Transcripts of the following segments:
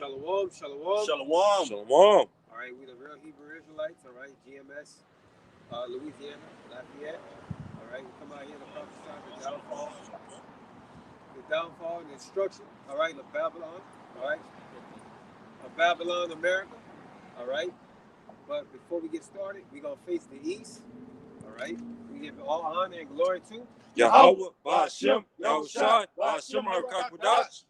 Shalom, shalom. Shalom. Shalom. All right, we the real Hebrew Israelites, all right, GMS, Louisiana, Lafayette. All right, we come out here to prophesy the downfall and destruction, all right, of Babylon, all right, of Babylon, America, all right. But before we get started, we're going to face the east, all right. We give all honor and glory to Yahweh, Ba'ashem, Yahushua, Ba'ashem, HaKadosh.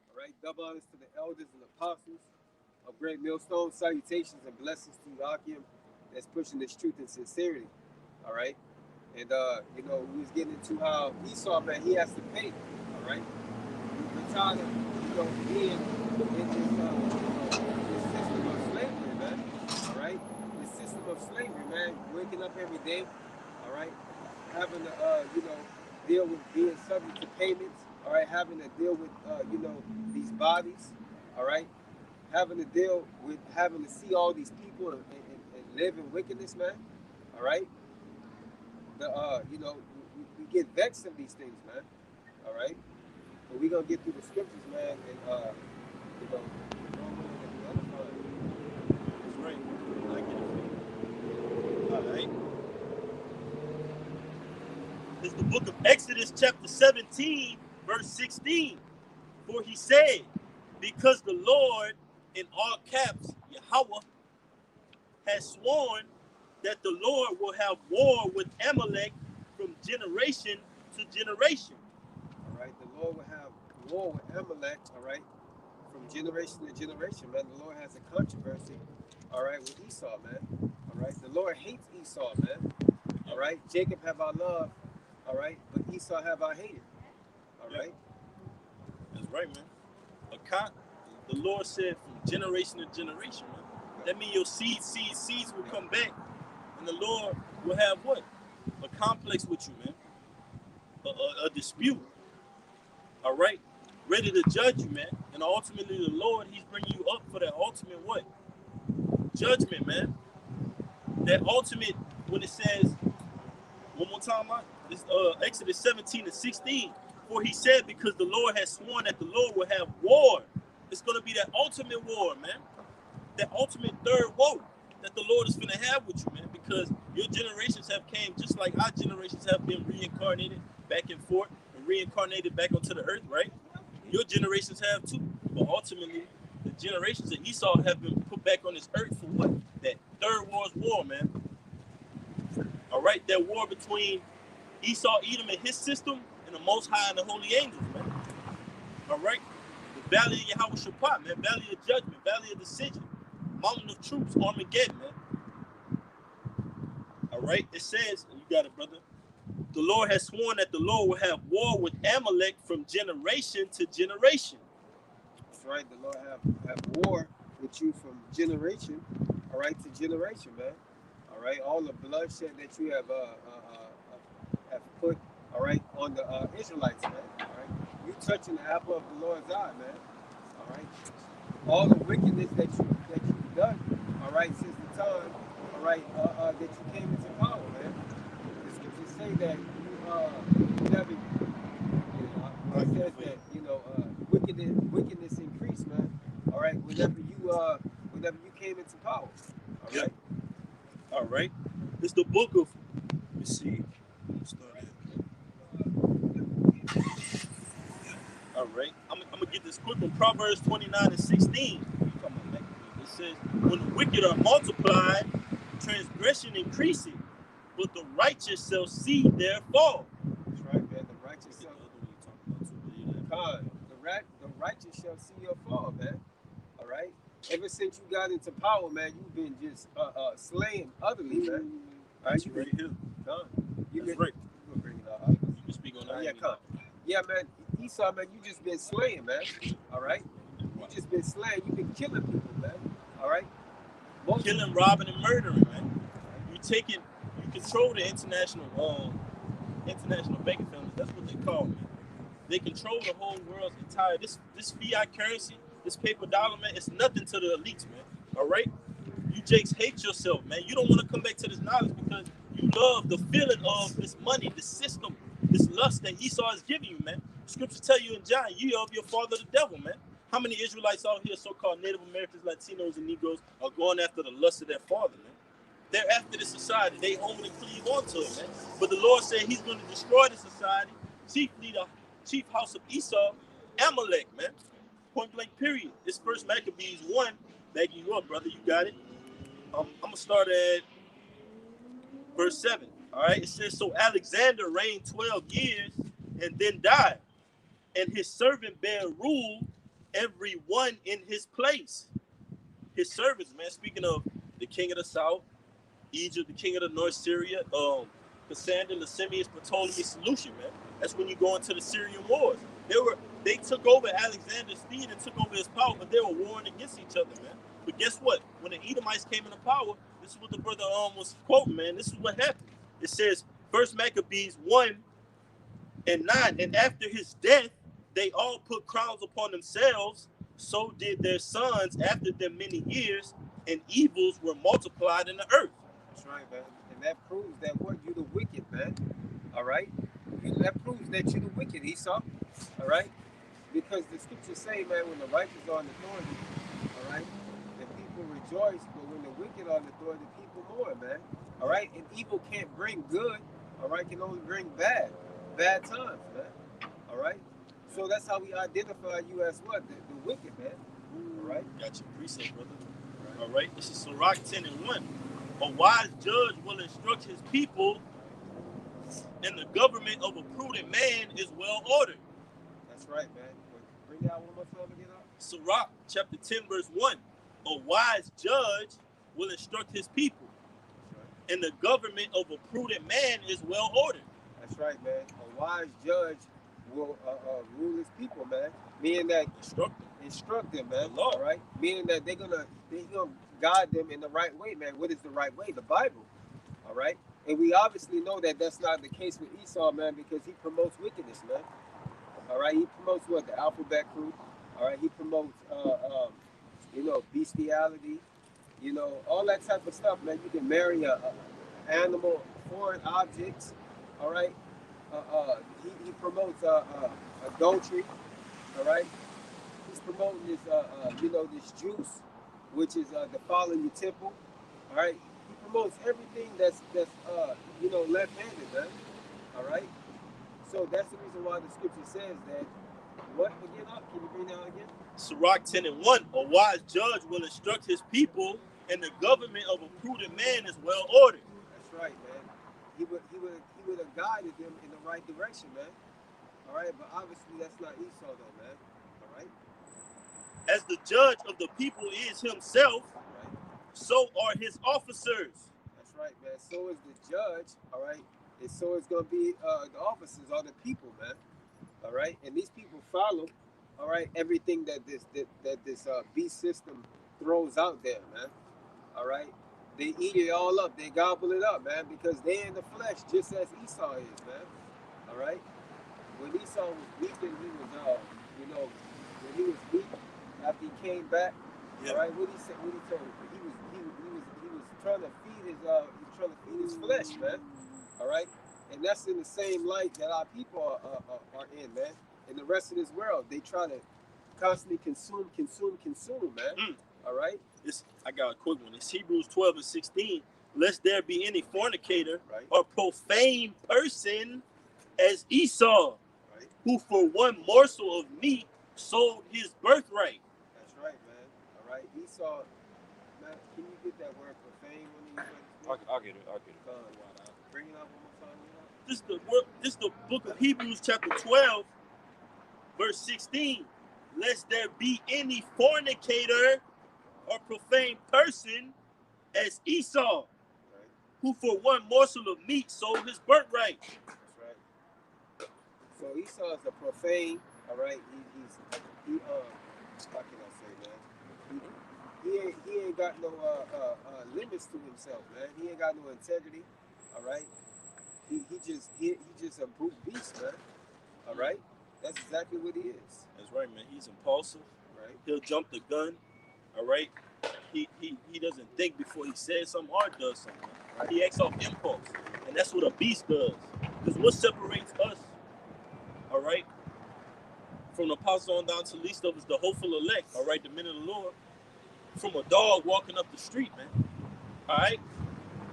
all right, double honors to the elders and apostles of Great Millstone, salutations and blessings to Akim that's pushing this truth and sincerity, all right? And, you know, we was getting into how Esau, man, he has to pay, all right? We're tired of, you know, being in this system of slavery, man, all right? This system of slavery, man, waking up every day, all right? Having to, you know, deal with being subject to payments, all right? Having to deal with, you know, these bodies, all right? Having to deal with having to see all these people and live in wickedness, man. All right. You know, we get vexed of these things, man. All right. But we're gonna get through the scriptures, man, and you know, That's right. I get it. All right. It's the book of Exodus, chapter 17, verse 16. For he said, because the Lord, in all caps, Yahweh, has sworn that the Lord will have war with Amalek from generation to generation. All right, the Lord will have war with Amalek, all right, from generation to generation, man. The Lord has a controversy, all right, with Esau, man. All right, the Lord hates Esau, man. All right, Jacob have I loved, all right, but Esau have I hated, all right. That's right, man. The Lord said from generation to generation, man. That means your seeds will come back, and the Lord will have what? A complex with you, man. A dispute. All right? Ready to judge you, man. And ultimately, the Lord, he's bringing you up for that ultimate what? Judgment, man. That ultimate, when it says, one more time, it's Exodus 17 to 16. For he said, because the Lord has sworn that the Lord will have war. It's going to be that ultimate war, man. That ultimate third war that the Lord is going to have with you, man. Because your generations have came just like our generations have been reincarnated back and forth and reincarnated back onto the earth, right? Your generations have too. But ultimately, the generations of Esau have been put back on this earth for what? That third war's war, man. All right? That war between Esau, Edom, and his system, and the Most High and the Holy Angels, man. All right? The Valley of Yahweh Shaphat, man. Valley of Judgment, Valley of Decision, Mountain of Troops, Armageddon, man. All right? It says, you got it, brother. The Lord has sworn that the Lord will have war with Amalek from generation to generation. That's right. The Lord have war with you from generation, all right, to generation, man. All right. All the bloodshed that you have put, all right, on the Israelites, man. All right. You touching the apple of the Lord's eye, man. All right. All the wickedness that you've done, all right, since the time, all right, that you came into power, man. The scriptures say that you never, it says that, you know, wickedness increased, man. All right. Whenever you came into power. All right. All right. It's the book of. Let me see. All right. I'm gonna get this quick one. Proverbs 29 and 16. It says, when the wicked are multiplied, transgression increasing, but the righteous shall see their fall. That's right, man. The righteous shall the righteous shall see your fall, man. All right. Ever since you got into power, man, you've been just slaying utterly, man. All right, you right here. You That's right. You can bring it up. You can speak on that. Yeah, come. Yeah, man. Esau, man, you just been slaying, man. All right. You just been slaying. You been killing people, man. All right. Killing, robbing, and murdering, man. You control the international banking families. That's what they call, man. They control the whole world's entire. This fiat currency, this paper dollar, man, it's nothing to the elites, man. All right. You Jakes hate yourself, man. You don't want to come back to this knowledge because you love the feeling of this money, this system, this lust that Esau is giving you, man. Scriptures tell you in John, you of your father the devil, man. How many Israelites out here, so-called Native Americans, Latinos, and Negroes, are going after the lust of their father, man? They're after the society. They hold and cleave onto it, man. But the Lord said he's going to destroy the society, chiefly the chief house of Esau, Amalek, man. Point blank, period. It's First Maccabees 1. Backing you up, brother. You got it. I'm going to start at verse 7. All right? It says, so Alexander reigned 12 years and then died. And his servant bare rule, every one in his place. His servants, man, speaking of the king of the south, Egypt, the king of the north, Syria, Cassander, Lasemius, Ptolemy, Seleucia, man. That's when you go into the Syrian wars. They took over Alexander's steed and took over his power, but they were warring against each other, man. But guess what? When the Edomites came into power, this is what the brother was quoting, man. This is what happened. It says, First Maccabees 1 and 9, and after his death, they all put crowns upon themselves. So did their sons after them many years, and evils were multiplied in the earth. That's right, man. And that proves that what you the wicked, man. All right? That proves that you the wicked, Esau. All right? Because the scriptures say, man, when the righteous are in authority, all right, the people rejoice, but when the wicked are in authority, the people mourn, man. All right? And evil can't bring good, all right, can only bring bad times, man. All right? So that's how we identify you as what? The wicked, man. All right? Got your precept, brother. All right? This is Sirach 10 and 1. A wise judge will instruct his people, and the government of a prudent man is well ordered. That's right, man. Bring out one more time again. Sirach chapter 10, verse 1. A wise judge will instruct his people, right, and the government of a prudent man is well ordered. That's right, man. A wise judge will rule his people, man. Meaning that instruct them, man. The all right. Meaning that they're gonna guide them in the right way, man. What is the right way? The Bible. All right. And we obviously know that that's not the case with Esau, man, because he promotes wickedness, man. All right. He promotes what? The alphabet crew. All right. He promotes, bestiality. All that type of stuff, man. You can marry a animal, foreign objects. All right. He promotes adultery. All right. He's promoting this, this juice, which is defiling the temple. All right. He promotes everything that's left-handed, man. All right. So that's the reason why the scripture says that. What again? Can you bring that out again? Sirach 10 and 1. A wise judge will instruct his people, and the government of a prudent man is well ordered. That's right, man. He would have guided them in the right direction, man. All right, but obviously that's not Esau, though, man. All right. As the judge of the people is himself, right, so are his officers. That's right, man. So is the judge, all right, and so is going to be the officers or the people, man. All right, and these people follow, all right, everything that this beast system throws out there, man. All right, they eat it all up, they gobble it up, man, because they're in the flesh, just as Esau is, man. All right, when Esau was weak and he was, when he was weak after he came back, all right, what he said, what he told him, he was trying to feed his flesh, man. All right. And that's in the same light that our people are in, man. In the rest of this world, they try to constantly consume, man. All right? I got a quick one. It's Hebrews 12 and 16. Lest there be any fornicator, right, or profane person as Esau, right, who for one morsel of meat sold his birthright. That's right, man. All right? Esau, man, can you get that word profane when you I'll get it. bring it up one more time. This is the book of Hebrews chapter 12, verse 16. Lest there be any fornicator or profane person as Esau, Right. who for one morsel of meat sold his birthright. That's right. So Esau is a profane, all right? He how can I say, man? He ain't got no limits to himself, man. He ain't got no integrity, all right? He just a brute beast, man. All right, that's exactly what he is. That's right, man. He's impulsive. Right. He'll jump the gun. All right. He doesn't think before he says something or does something. Right? He acts off impulse, and that's what a beast does. Because what separates us, all right, from the apostle on down to least of us, the hopeful elect, all right, the men of the Lord, from a dog walking up the street, man. All right?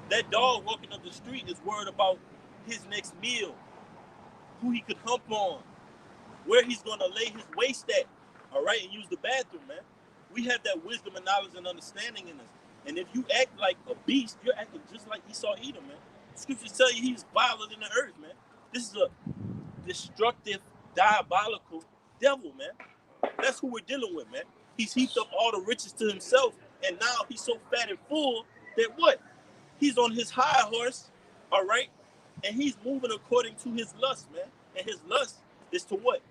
That dog walking up the street is worried about his next meal, who he could hump on, where he's going to lay his waist at, all right, and use the bathroom, man. We have that wisdom and knowledge and understanding in us. And if you act like a beast, you're acting just like Esau Edom, man. Scriptures tell you he's viler than the earth, man. This is a destructive, diabolical devil, man. That's who we're dealing with, man. He's heaped up all the riches to himself, and now he's so fat and full that what? He's on his high horse, all right? And he's moving according to his lust, man. And his lust is to what?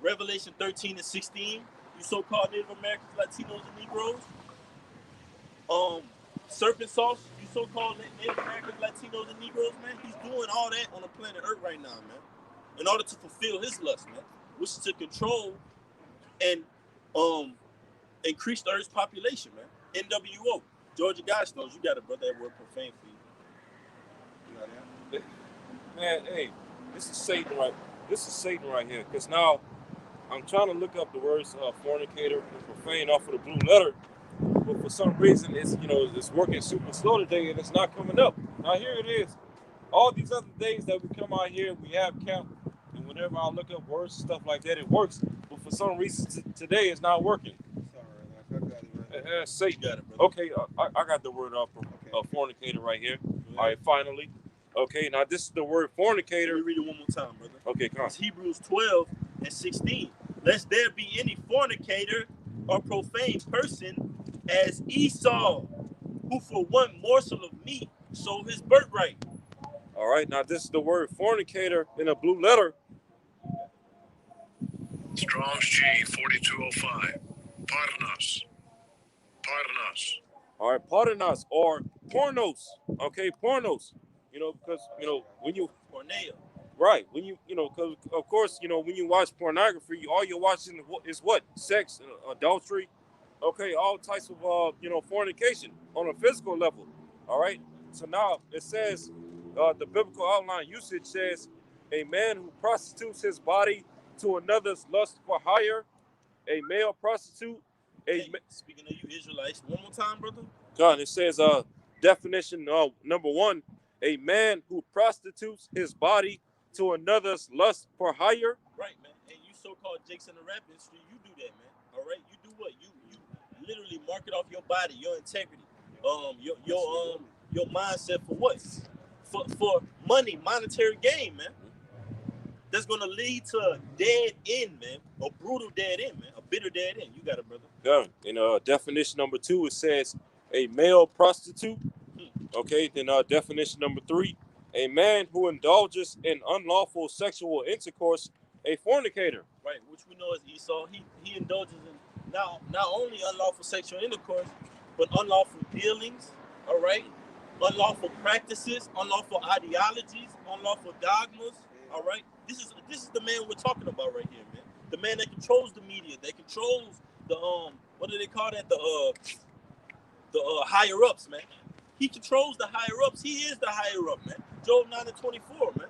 Revelation 13 and 16, you so-called Native Americans, Latinos, and Negroes. Serpent sauce, you so-called Native Americans, Latinos, and Negroes, man. He's doing all that on the planet Earth right now, man. In order to fulfill his lust, man. Which is to control and increase the Earth's population, man. NWO. Georgia Guidestones, you got to brother that word profane for you. You got that? Man, hey, this is Satan right here. Because now I'm trying to look up the words fornicator and profane off of the blue letter, but for some reason it's working super slow today and it's not coming up. Now here it is. All these other days that we come out here, we have count, and whenever I look up words and stuff like that, it works. But for some reason today it's not working. Sorry, I got it right. Satan. You got it, brother. Okay, I got the word fornicator right here. All right, finally. Okay, now this is the word fornicator. Let me read it one more time, brother. Okay, come on. It's Hebrews 12 and 16. Lest there be any fornicator or profane person as Esau, who for one morsel of meat sold his birthright. All right, now this is the word fornicator in a blue letter. Strong's G 4205. Parnas. All right, parnas or pornos. Okay, pornos. Because when you Pornea. right, when because of course when you watch pornography, all you're watching is what? Sex, adultery. Okay, all types of fornication on a physical level. All right. So now it says the biblical outline usage says a man who prostitutes his body to another's lust for hire, a male prostitute. Speaking of you Israelites, one more time, brother. God, it says definition number 1, a man who prostitutes his body to another's lust for hire. Right, man. And you so-called Jakes in the rap industry, you do that, man. All right, you do what? You literally market off your body, your integrity, your mindset for what? For money, monetary gain, man. That's gonna lead to a dead end, man. A brutal dead end, man. A bitter dead end. You got it, brother. Yeah. In definition number 2, it says a male prostitute. Okay. Then definition number 3, a man who indulges in unlawful sexual intercourse, a fornicator. Right, which we know is Esau. He indulges in not only unlawful sexual intercourse, but unlawful dealings. All right, unlawful practices, unlawful ideologies, unlawful dogmas. All right, this is the man we're talking about right here, man. The man that controls the media, that controls the what do they call that? The higher ups, man. He controls the higher ups. He is the higher up, man. Job 9 and 24, man.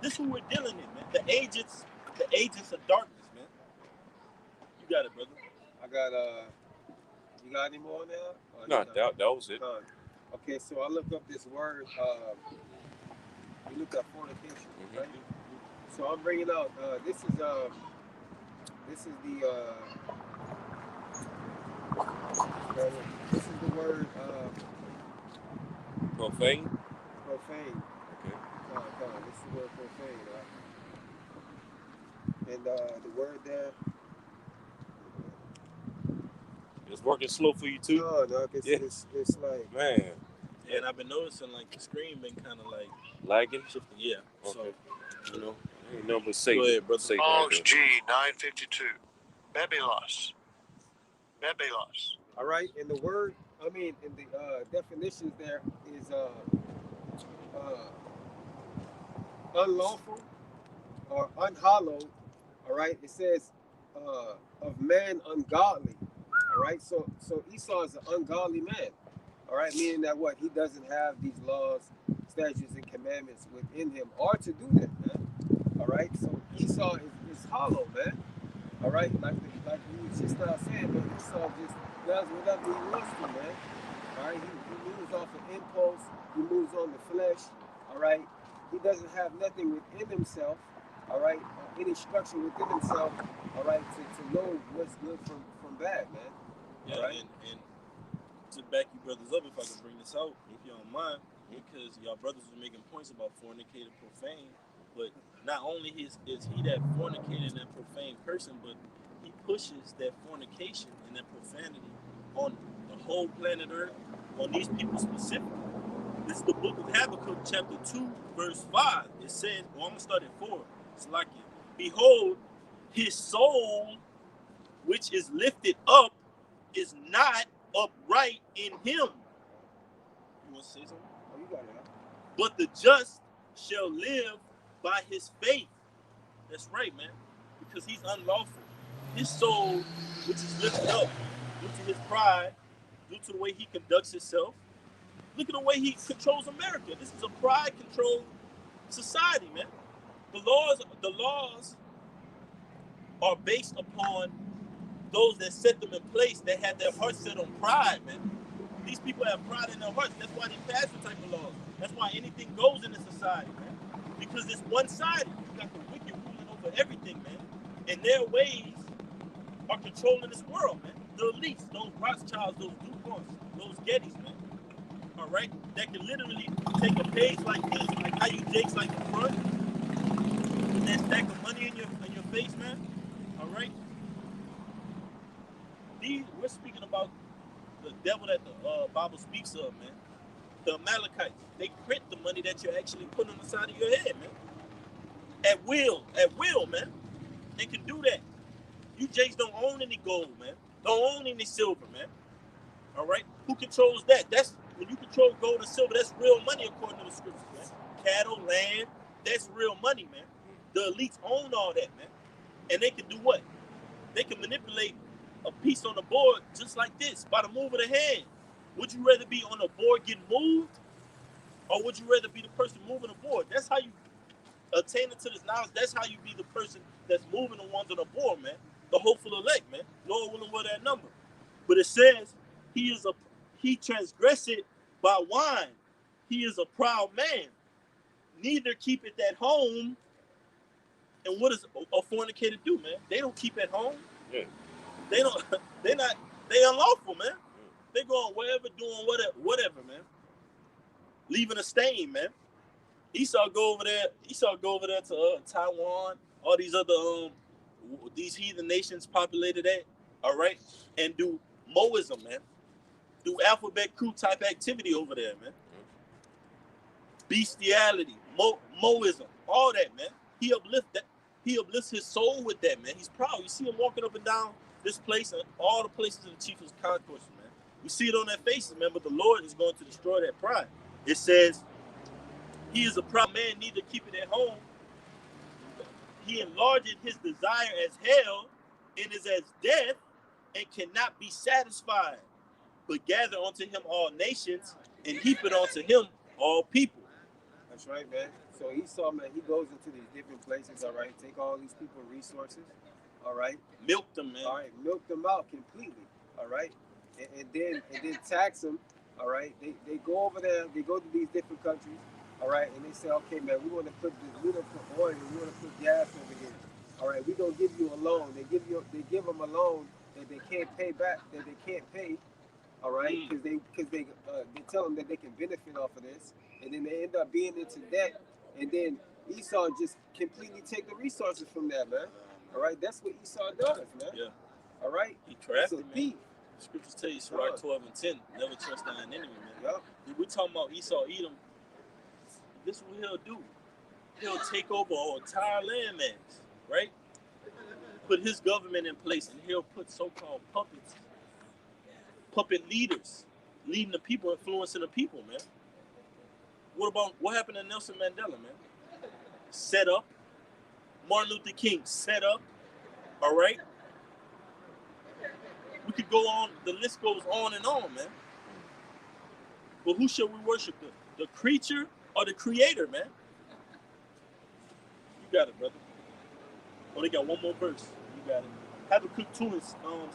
This is who we're dealing in, man. The agents of darkness, man. You got it, brother. I got you got any more on there? No, that was it. Okay, so I looked up this word. You looked up fornication, right? So I'm bringing out. This is the. This is the word. Profane. Profane. Okay. This is the word profane, right? And the word there. It's working slow for you too. No, it's like man. Yeah, and I've been noticing like the screen been kind of like lagging. Shifting. Yeah. Okay. So ain't no but Satan. Go ahead, brother. Strong's G 952. Bebelos. All right, and the word, in the definitions there is unlawful or unhallowed. All right, it says of man ungodly. All right, so Esau is an ungodly man. All right, meaning that what? He doesn't have these laws, statutes, and commandments within him or to do them, man. All right, so Esau is it's hollow, man. All right, like we was just now saying, man, Esau just does whatever he wants to, man. All right, he moves off of impulse, he moves on the flesh. All right, he doesn't have nothing within himself. All right, any structure within himself. All right, to know what's good from bad, man. Yeah, Right. and to back you brothers up, if I can bring this out, if you don't mind, because y'all brothers were making points about fornicator, profane, but not only is he that fornicated and that profane person, but he pushes that fornication and that profanity on the whole planet Earth, on these people specifically. This is the book of Habakkuk, chapter 2, verse 5. It says, well, I'm going to start at 4. It's like it. Behold, his soul, which is lifted up, is not upright in him. You want to say something? Oh, you got it. Huh? But the just shall live by his faith. That's right, man. Because he's unlawful. His soul, which is lifted up due to his pride, due to the way he conducts himself. Look at the way he controls America. This is a pride-controlled society, man. The laws are based upon those that set them in place that have their hearts set on pride, man. These people have pride in their hearts. That's why they pass the type of laws. That's why anything goes in the society, man. Because it's one-sided. You got the wicked ruling over everything, man. And their ways are controlling this world, man. The elites, those Rothschilds, those DuPonts, those Gettys, man. All right? That can literally take a page like this, like how you Jake's like in front, and that stack of money in your face, man. All right? We're speaking about the devil that the Bible speaks of, man. The Amalekites. They print the money that you're actually putting on the side of your head, man. At will, man. They can do that. You Jakes don't own any gold, man. Don't own any silver, man. All right? Who controls that? That's when you control gold and silver, that's real money according to the scriptures, man. Cattle, land, that's real money, man. The elites own all that, man. And they can do what? They can manipulate a piece on the board just like this, by the move of the hand. Would you rather be on the board getting moved, or would you rather be the person moving the board? That's how you attain to this knowledge. That's how you be the person that's moving the ones on the board, man. The hopeful elect, man. Lord willing, will that number. But it says he transgressed by wine. He is a proud man. Neither keep it at home. And what does a fornicator do, man? They don't keep at home. Yeah. They unlawful, man. They going wherever, doing whatever, man. Leaving a stain, man. Esau go over there to Taiwan, all these other these heathen nations populated that, all right, and do Moism, man. Do alphabet crew type activity over there, man. Bestiality, Moism, all that, man. He uplifts his soul with that, man. He's proud. You see him walking up and down this place and all the places in the chief's concourse, man. We see it on their faces, man. But the Lord is going to destroy that pride. It says, he is a proud man, neither keep it at home. He enlarged his desire as hell and is as death and cannot be satisfied. But gather unto him all nations and heap it unto him all people. That's right, man. So Esau, man, he goes into these different places, all right, take all these people's resources, all right. Milk them, man. All right, milk them out completely, all right. And then tax them, all right. They go over there, they go to these different countries, all right, and they say, okay, man, we want to put oil, we want to put gas over here, all right. We're gonna give you a loan. They give them a loan that they can't pay back, that they can't pay, all right, because they tell them that they can benefit off of this, and then they end up being into debt, and then Esau just completely take the resources from that, man. All right, that's what Esau does, man. Yeah. All right, he crafty, man. Thief. The scriptures tell you, Sirach 12 and 10, never trust thine enemy, man. Yep. If we talking about Esau, Edom, this is what he'll do. He'll take over an entire landmass, right? Put his government in place, and he'll put so-called puppet leaders, leading the people, influencing the people, man. What happened to Nelson Mandela, man? Set up. Martin Luther King, set up. All right? We could go on, the list goes on and on, man. But who shall we worship? The creature or the creator, man? You got it, brother. Oh, they got one more verse. You got it. Habakkuk 2 and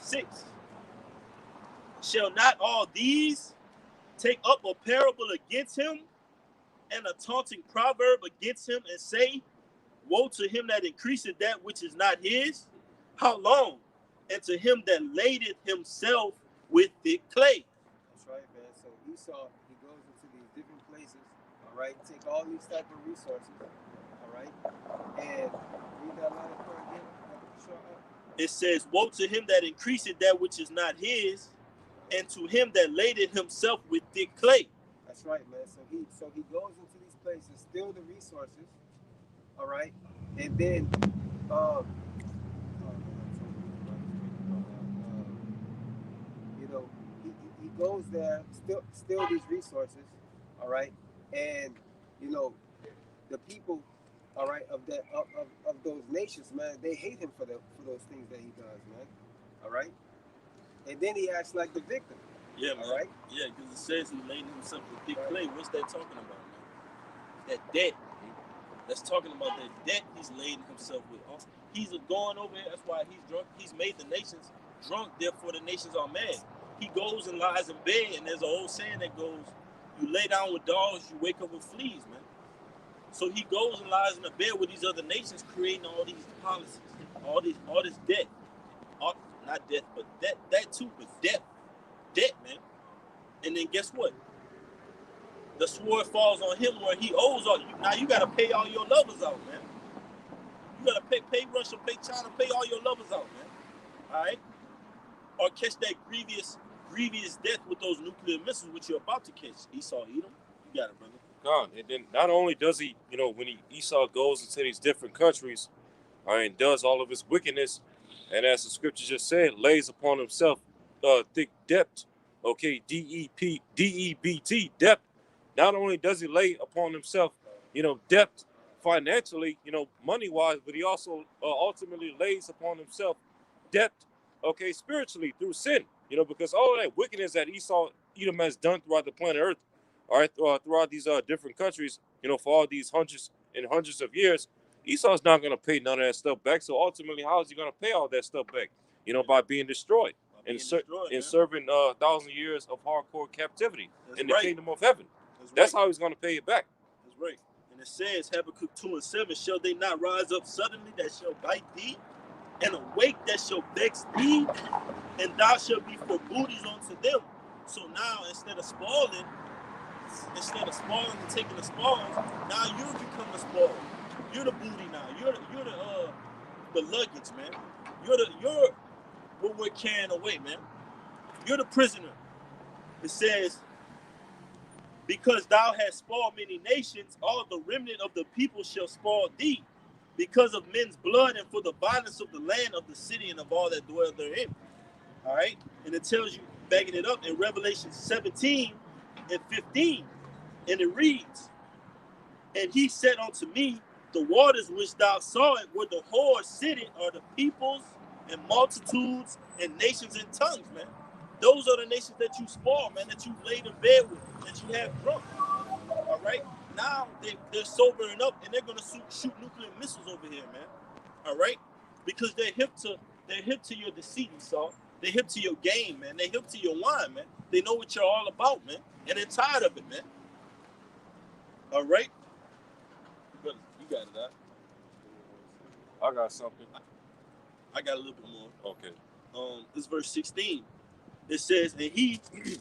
6. Shall not all these take up a parable against him and a taunting proverb against him and say, woe to him that increaseth that which is not his? How long? And to him that ladeth himself with thick clay. That's right, man. So Esau, he goes into these different places, all right, take all these type of resources, all right, and read that line of prayer again. It says, woe to him that increaseth that which is not his, and to him that ladeth himself with thick clay. That's right, man. So he goes into these places, steal the resources, all right, and then you know, he goes there, steal these resources, all right, and you know, the people, all right, of those nations, man, they hate him for those things that he does, man, all right, and then he acts like the victim. Yeah, man. All right. Yeah, because it says he laid himself with thick clay. What's that talking about, man? That debt. That's talking about that debt he's laden himself with. He's going over here. That's why he's drunk. He's made the nations drunk. Therefore, the nations are mad. He goes and lies in bed, and there's an old saying that goes, "You lay down with dogs, you wake up with fleas, man." So he goes and lies in the bed with these other nations, creating all these policies, all this debt, not death, but that too, but debt, man. And then guess what? The sword falls on him where he owes all you. Now you gotta pay all your lovers out, man. You gotta pay Russia, pay China, pay all your lovers out, man. All right, or catch that grievous death with those nuclear missiles, which you're about to catch. Esau, Edom, you got it, brother. God, and then not only does he, when Esau goes into these different countries, and does all of his wickedness, and as the scripture just said, lays upon himself thick debt. Okay, DEBT, debt. Not only does he lay upon himself, debt financially, money-wise, but he also ultimately lays upon himself debt, okay, spiritually through sin, because all of that wickedness that Edom has done throughout the planet Earth, all right, throughout these different countries, for all these hundreds and hundreds of years, Esau's not going to pay none of that stuff back. So ultimately, how is he going to pay all that stuff back? By being destroyed and serving 1,000 years of hardcore captivity in the kingdom of heaven. That's how he's going to pay it back. That's right. And it says, Habakkuk 2 and 7, shall they not rise up suddenly that shall bite thee, and awake that shall vex thee, and thou shalt be for booties unto them. So now, instead of spoiling and taking the spoils, now you become the spoil. You're the booty now. You're the luggage, man. You're what we're carrying away, man. You're the prisoner. It says, because thou hast spoiled many nations, all the remnant of the people shall spoil thee, because of men's blood and for the violence of the land of the city and of all that dwell therein. All right? And it tells you, backing it up in Revelation 17 and 15, and it reads, and he said unto me, the waters which thou sawest where the whore sitteth are the peoples and multitudes and nations and tongues, man. Those are the nations that you spoil, man, that you laid in bed with, that you have drunk. All right? Now they're sobering up and they're going to shoot nuclear missiles over here, man. All right? Because they're hip to your deceit, Esau. They're hip to your game, man. They're hip to your wine, man. They know what you're all about, man. And they're tired of it, man. All right? You got it, huh? I got something. I got a little bit more. Okay. This verse 16. It says, and he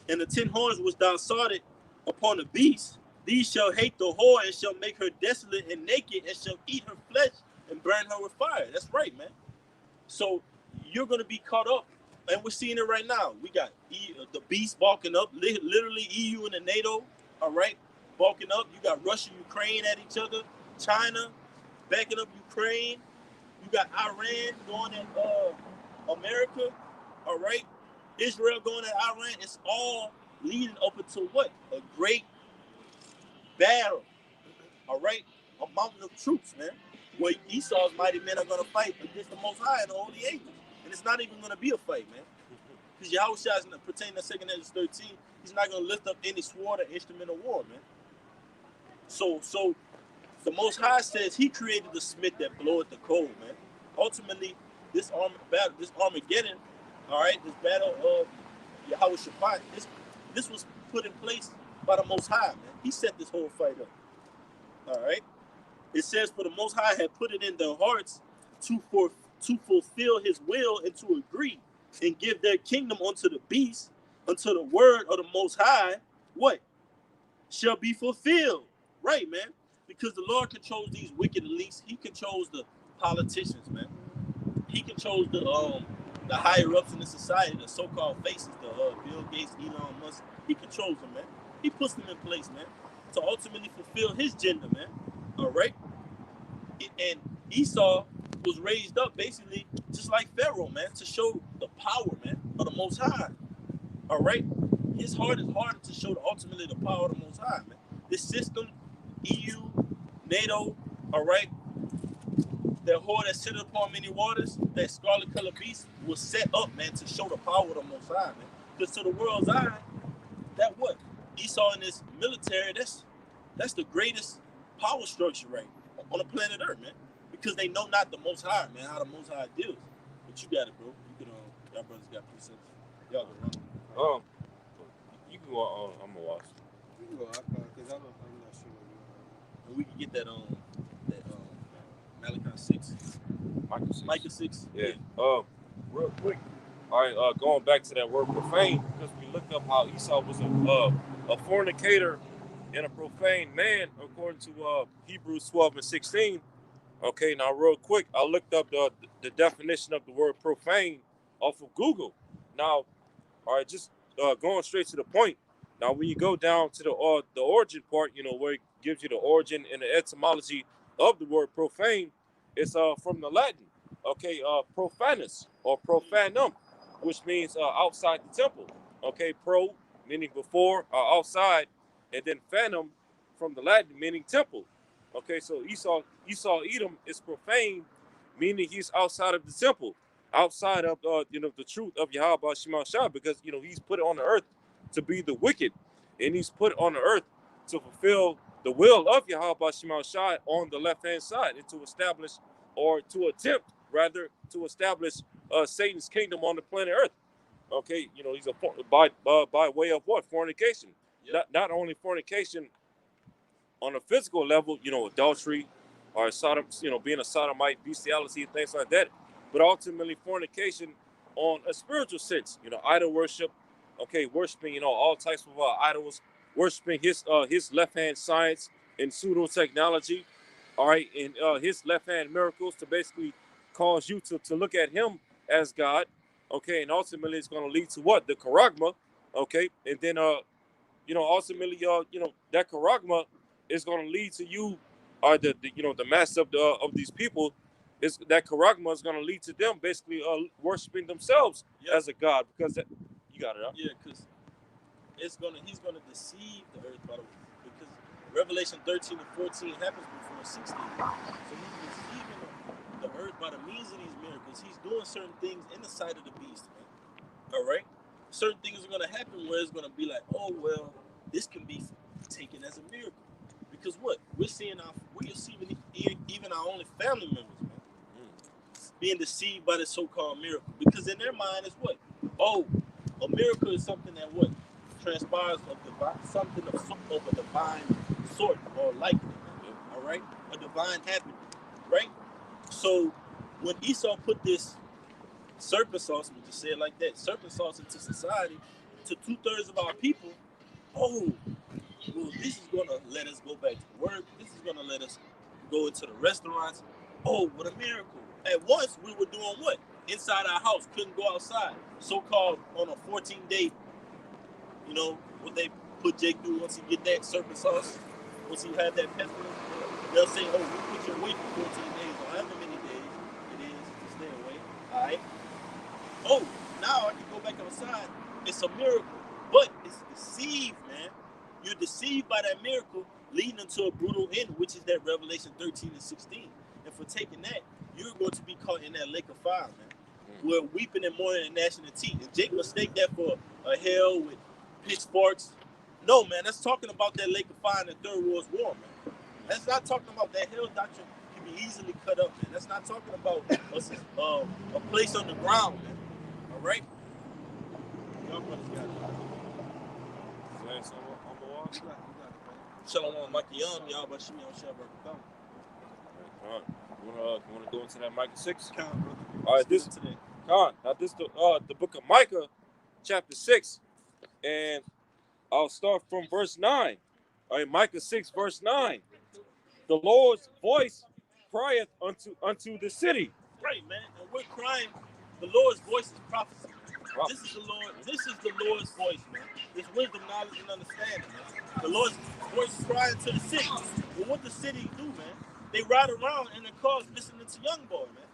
and the 10 horns which thou sawest upon the beast, these shall hate the whore and shall make her desolate and naked and shall eat her flesh and burn her with fire. That's right, man. So you're going to be caught up, and we're seeing it right now. We got the beast balking up, literally EU and the NATO, all right, balking up. You got Russia, Ukraine at each other, China backing up Ukraine. You got Iran going at America, all right? Israel going at Iran. It's all leading up into what? A great battle, all right? A mountain of troops, man, where Esau's mighty men are going to fight against the Most High and the Holy Angels. And it's not even going to be a fight, man. Because Yahushua is pertaining to 2 Ezra 13, he's not going to lift up any sword or instrument of war, man. So the Most High says he created the smith that bloweth the coal, man. ultimately, this Armageddon, all right, this battle of Yahweh Shabbat, this was put in place by the Most High, man. He set this whole fight up. All right. It says, "For the Most High had put it in their hearts to fulfill His will and to agree and give their kingdom unto the beast, until the word of the Most High, what shall be fulfilled." Right, man. Because the Lord controls these wicked elites. He controls the politicians, man. He controls the higher ups in the society, the so-called faces, the Bill Gates, Elon Musk. He controls them, man. He puts them in place, man, to ultimately fulfill his agenda, man. All right. And Esau was raised up basically just like Pharaoh, man, to show the power, man, of the Most High. All right. His heart is harder to show ultimately the power of the Most High, man. This system, EU, NATO, all right, that whore that sitteth upon many waters, that scarlet colored beast, was set up, man, to show the power of the Most High, man. Because to the world's eye, that what? Esau and his military, that's the greatest power structure, right, on the planet Earth, man. Because they know not the Most High, man, how the Most High deals. But you got it, bro. You can, y'all brothers got precepts. Y'all can run. You can go. I'm gonna watch. You can go, because I'm not sure. And we can get that Malachi 6. Micah 6. Yeah. Real quick. All right. Going back to that word profane, because we looked up how Esau was a fornicator and a profane man, according to Hebrews 12:16. Okay. Now, real quick, I looked up the definition of the word profane off of Google. Now, all right, just going straight to the point. Now, when you go down to the origin part, where it gives you the origin and the etymology of the word profane, it's from the Latin, okay, profanus or profanum, which means outside the temple. Okay, pro meaning before or outside, and then fanum from the Latin meaning temple. Okay, so Esau Edom is profane, meaning he's outside of the temple, outside of the truth of Yahweh Shema Shah, because he's put on the earth to be the wicked, and he's put on the earth to fulfill the will of Yahweh Shema Shah on the left hand side, and to establish, or to attempt rather, to establish Satan's kingdom on the planet Earth. Okay, he's by way of what? Fornication. Yep. Not only fornication on a physical level, adultery, or Sodom, being a sodomite, bestiality, things like that, but ultimately fornication on a spiritual sense, idol worship, okay, worshiping, all types of idols, worshiping his left-hand science and pseudo technology, all right, and his left-hand miracles to basically cause you to look at him as God, okay, and ultimately it's going to lead to what? The charagma, okay, and then ultimately that charagma is going to lead to you, or the mass of these people, is that charagma is going to lead to them basically worshiping themselves as a god, because you got it, huh? Yeah, because he's gonna deceive the earth, by the way, because Revelation 13 and 14 happens before 16. So he's deceiving the earth by the means of these miracles. He's doing certain things in the sight of the beast, man. All right, certain things are gonna happen where it's gonna be like, oh well, this can be taken as a miracle, because what we're deceiving even our only family members, man, being deceived by the so-called miracle, because in their mind it's what? Oh, a miracle is something that what transpires of something of a divine sort or likeness. All right, a divine happening, right? So when Esau put this serpent sauce, we just say it like that, serpent sauce into society, to 2/3 of our people, oh, well, this is gonna let us go back to work. This is gonna let us go into the restaurants. Oh, what a miracle! At once we were doing what? Inside our house, couldn't go outside. So-called on a 14-day, what they put Jake through once he get that serpent sauce, once he had that pestilence, they'll say, oh, we put you away for 14 days, or however many days it is to stay away. All right. Oh, now I can go back outside. It's a miracle, but it's deceived, man. You're deceived by that miracle, leading into a brutal end, which is that Revelation 13 and 16. And for taking that, you're going to be caught in that lake of fire, man. We're weeping and mourning and gnashing of teeth. And Jake mistake that for a hell with pitchforks. No, man, that's talking about that lake of fire in the Third World War, man. That's not talking about that hell doctrine. be easily cut up, man. That's not talking about a place on the ground, man. All right? Y'all brothers got it. Saying something on the wall? Shalom, Makiyam, y'all, but Shimmy on Shabbat. Con, you wanna go into that Micah 6? Count, brother. All right, this today. Con, now this the book of Micah, chapter 6, and I'll start from verse 9. All right, Micah 6, verse 9. The Lord's voice crieth unto the city. Right, man. And we're crying. The Lord's voice is prophecy. Wow. This is the Lord's voice, man. This wisdom, knowledge, and understanding, man. The Lord's voice is crying to the city. Well, what the city do, man? They ride around in their cars listening to Young Boy, man.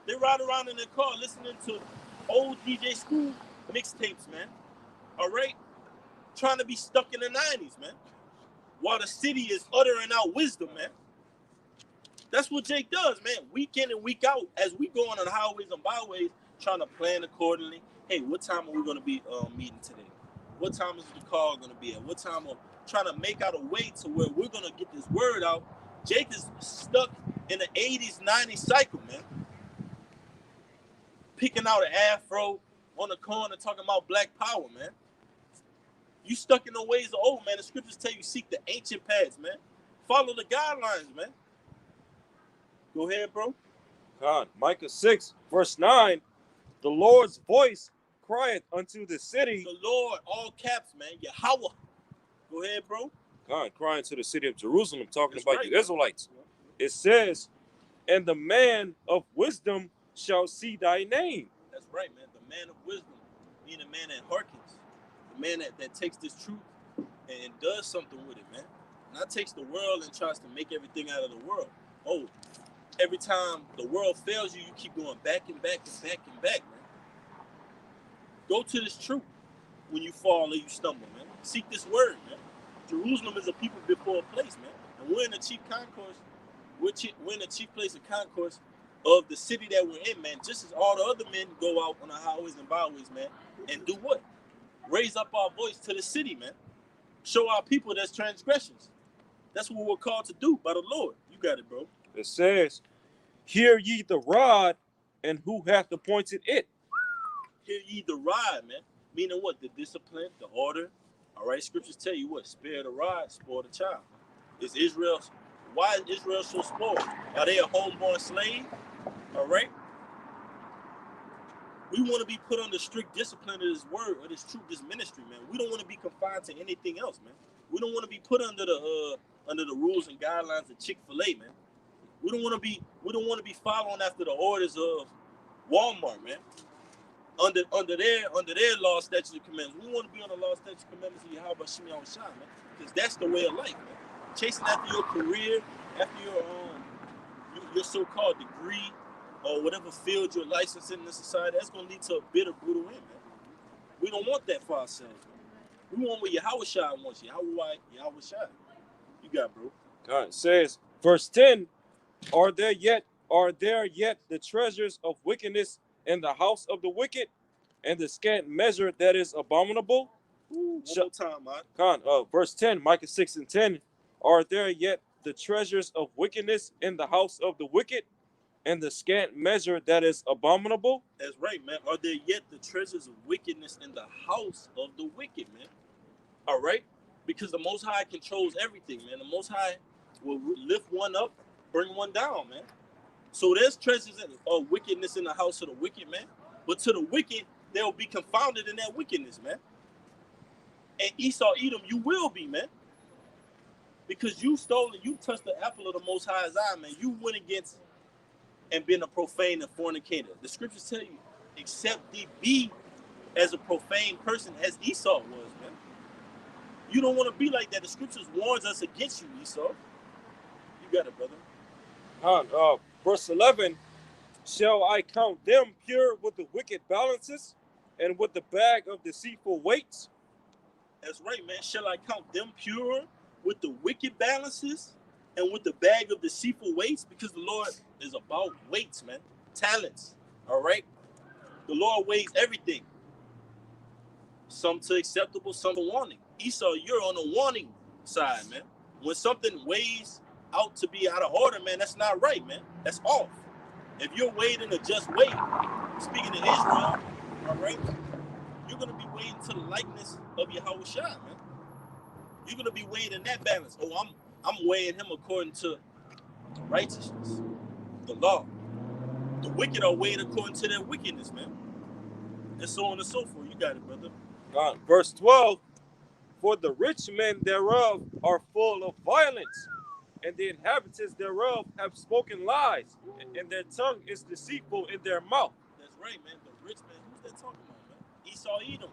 They ride around in their car listening to old DJ School mixtapes, man. All right? Trying to be stuck in the 90s, man. While the city is uttering out wisdom, man. That's what Jake does, man. Week in and week out, as we go on the highways and byways, trying to plan accordingly. Hey, what time are we going to be meeting today? What time is the call going to be at? What time are trying to make out a way to where we're going to get this word out? Jake is stuck in the 80s, 90s cycle, man. Picking out an afro on the corner talking about black power, man. You stuck in the ways of old, man. The scriptures tell you seek the ancient paths, man. Follow the guidelines, man. Go ahead, bro. God, Micah 6, verse 9. The Lord's voice crieth unto the city. The Lord, all caps, man. Yahweh. Go ahead, bro. God, crying to the city of Jerusalem, talking That's about right, you Israelites. It says, and the man of wisdom shall see thy name. That's right, man. The man of wisdom, being a man that hearkens, the man that takes this truth and does something with it, man. Not takes the world and tries to make everything out of the world. Oh, every time the world fails you, you keep going back and back and back and back, man. Go to this truth when you fall or you stumble, man. Seek this word, man. Jerusalem is a people before a place, man. And we're in the chief concourse. We're in the chief place of concourse of the city that we're in, man. Just as all the other men go out on the highways and byways, man, and do what? Raise up our voice to the city, man. Show our people there's transgressions. That's what we're called to do by the Lord. You got it, bro. It says, hear ye the rod, and who hath appointed it? Hear ye the rod, man. Meaning what? The discipline, the order. All right, scriptures tell you what? Spare the rod, spoil the child. Why is Israel so spoiled? Are they a homeborn slave? All right. We want to be put under strict discipline of this word, of this truth, this ministry, man. We don't want to be confined to anything else, man. We don't want to be put under the rules and guidelines of Chick-fil-A, man. We don't want to be following after the orders of Walmart, man. Under their law, statutes, and commandments. We want to be on the law, statutes, and commandments of Yahweh Shimmy on Shah, man. Because that's the way of life, man. Chasing after your career, after your so-called degree, or whatever field you're licensed in this society, that's going to lead to a bitter, brutal end, man. We don't want that for ourselves, man. We want what Yahweh Shah wants. Yahweh Shah. You got, bro. God says, verse 10, are there yet the treasures of wickedness in the house of the wicked, and the scant measure that is abominable? One more time, man. God, verse 10, Micah 6 and 10, are there yet the treasures of wickedness in the house of the wicked, and the scant measure that is abominable? That's right, man. Are there yet the treasures of wickedness in the house of the wicked, man? All right? Because the Most High controls everything, man. The Most High will lift one up, bring one down, man. So there's treasures of wickedness in the house of the wicked, man. But to the wicked, they'll be confounded in that wickedness, man. And Esau, Edom, you will be, man. Because you stole and you touched the apple of the Most High's eye, man. You went against and been a profane and fornicator. The scriptures tell you, except thee be as a profane person as Esau was, man. You don't want to be like that. The scriptures warns us against you, Esau. You got it, brother. Verse 11, shall I count them pure with the wicked balances, and with the bag of deceitful weights? That's right, man. Shall I count them pure with the wicked balances and with the bag of deceitful weights? Because the Lord is about weights, man. Talents. All right? The Lord weighs everything. Some to acceptable, some to wanting. Esau, you're on the wanting side, man. When something weighs out to be out of order, man, that's not right, man. That's off. If you're weighed in a just weight, speaking to Israel, all right, you're gonna be weighed to the likeness of Yahweh Shai, man. You're gonna be weighed in that balance. Oh, I'm weighing him according to righteousness, the law. The wicked are weighed according to their wickedness, man. And so on and so forth. You got it, brother. Verse 12, for the rich men thereof are full of violence, and the inhabitants thereof have spoken lies, and their tongue is deceitful in their mouth. That's right, man. The rich man, who's that talking about, man? Esau, Edom.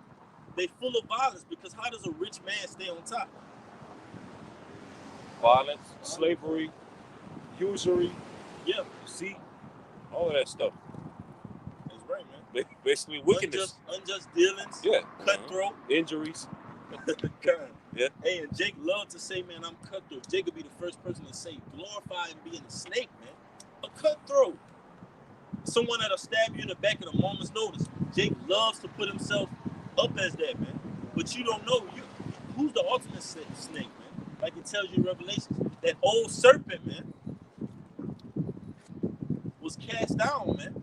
They full of violence because how does a rich man stay on top? Violence, slavery, usury, Yeah, deceit, all of that stuff. that's right, man. Basically wickedness. Unjust dealings. Yeah. Cutthroat. Injuries. Yeah. Hey, and Jake loved to say, man, I'm cutthroat. Jake would be the first person to say, glorify and being a snake, man. A cutthroat. Someone that'll stab you in the back at a moment's notice. Jake loves to put himself up as that, man. But you don't know who's the ultimate snake, man. Like it tells you in Revelations. That old serpent, man, was cast down, man.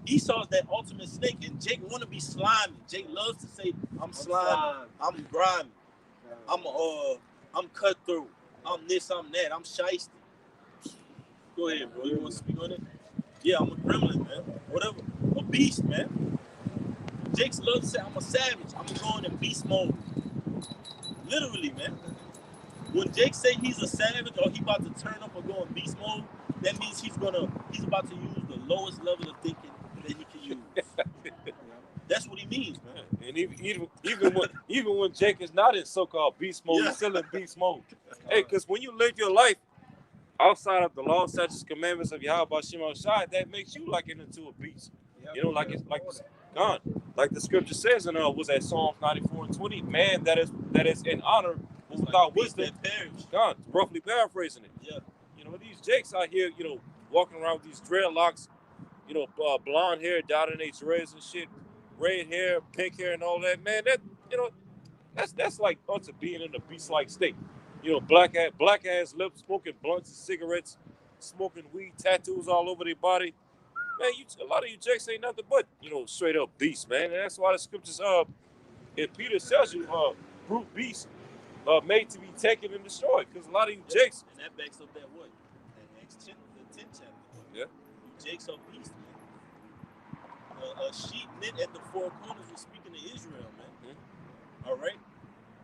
Esau's that ultimate snake, and Jake want to be slimy. Jake loves to say, I'm slimy, I'm grimy, I'm cutthroat, I'm this, I'm that, I'm shiesty. Go ahead, bro. You want to speak on it? Yeah, I'm a gremlin, man. Whatever. A beast, man. Jake's love to say, I'm a savage. I'm going in beast mode. Literally, man. When Jake say he's a savage or he about to turn up or go in beast mode, that means he's about to use the lowest level of thinking that he can use. That's what he means, man. And even when Jake is not in so-called beast mode, he's still in beast mode. Hey, because when you live your life outside of the law, statutes, commandments of Yahweh Shema Shai, that makes you liken into a beast. You know, like it's gone. Like the scripture says in was that Psalms 94:20, man that is in honor but without wisdom, gone. Roughly paraphrasing it. Yeah. You know, these Jakes out here, you know, walking around with these dreadlocks, you know, blonde hair, dotted in their dreads and shit, red hair, pink hair, and all that. Man, that, you know, that's like us being in a beast-like state. You know, black ass lips, smoking blunts and cigarettes, smoking weed, tattoos all over their body. Man, a lot of you Jakes ain't nothing but, you know, straight up beasts, man. And that's why the scriptures, and Peter tells you, brute beasts, made to be taken and destroyed. Because a lot of you Jakes. And that backs up that what? That Acts 10, the 10th chapter. Yeah. You Jakes are beasts, man. A sheep knit at the four corners was speaking to Israel, man. Mm-hmm. All right?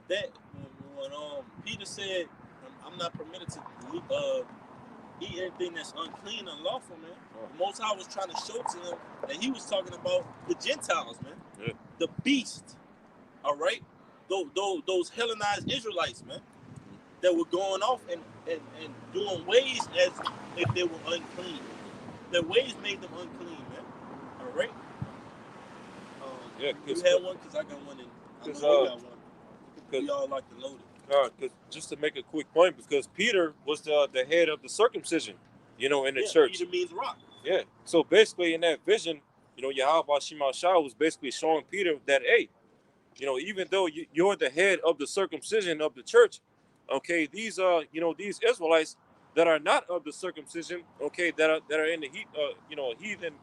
That, when Peter said, I'm not permitted to eat anything that's unclean and lawful, man. The Most High was trying to show to him that he was talking about the Gentiles, man. Yeah. The beast, all right? Those Hellenized Israelites, man, that were going off and doing ways as if they were unclean. Their ways made them unclean, man. All right? Yeah, you had one? Because I got one. I know you got one. We all like to load it. Because just to make a quick point, because Peter was the head of the circumcision, you know, in the church. Peter means rock. Yeah. So basically, in that vision, you know, Yahweh Shema Shai was basically showing Peter that, hey, you know, even though you're the head of the circumcision of the church, okay, these you know, these Israelites that are not of the circumcision, okay, that are in the you know, heathen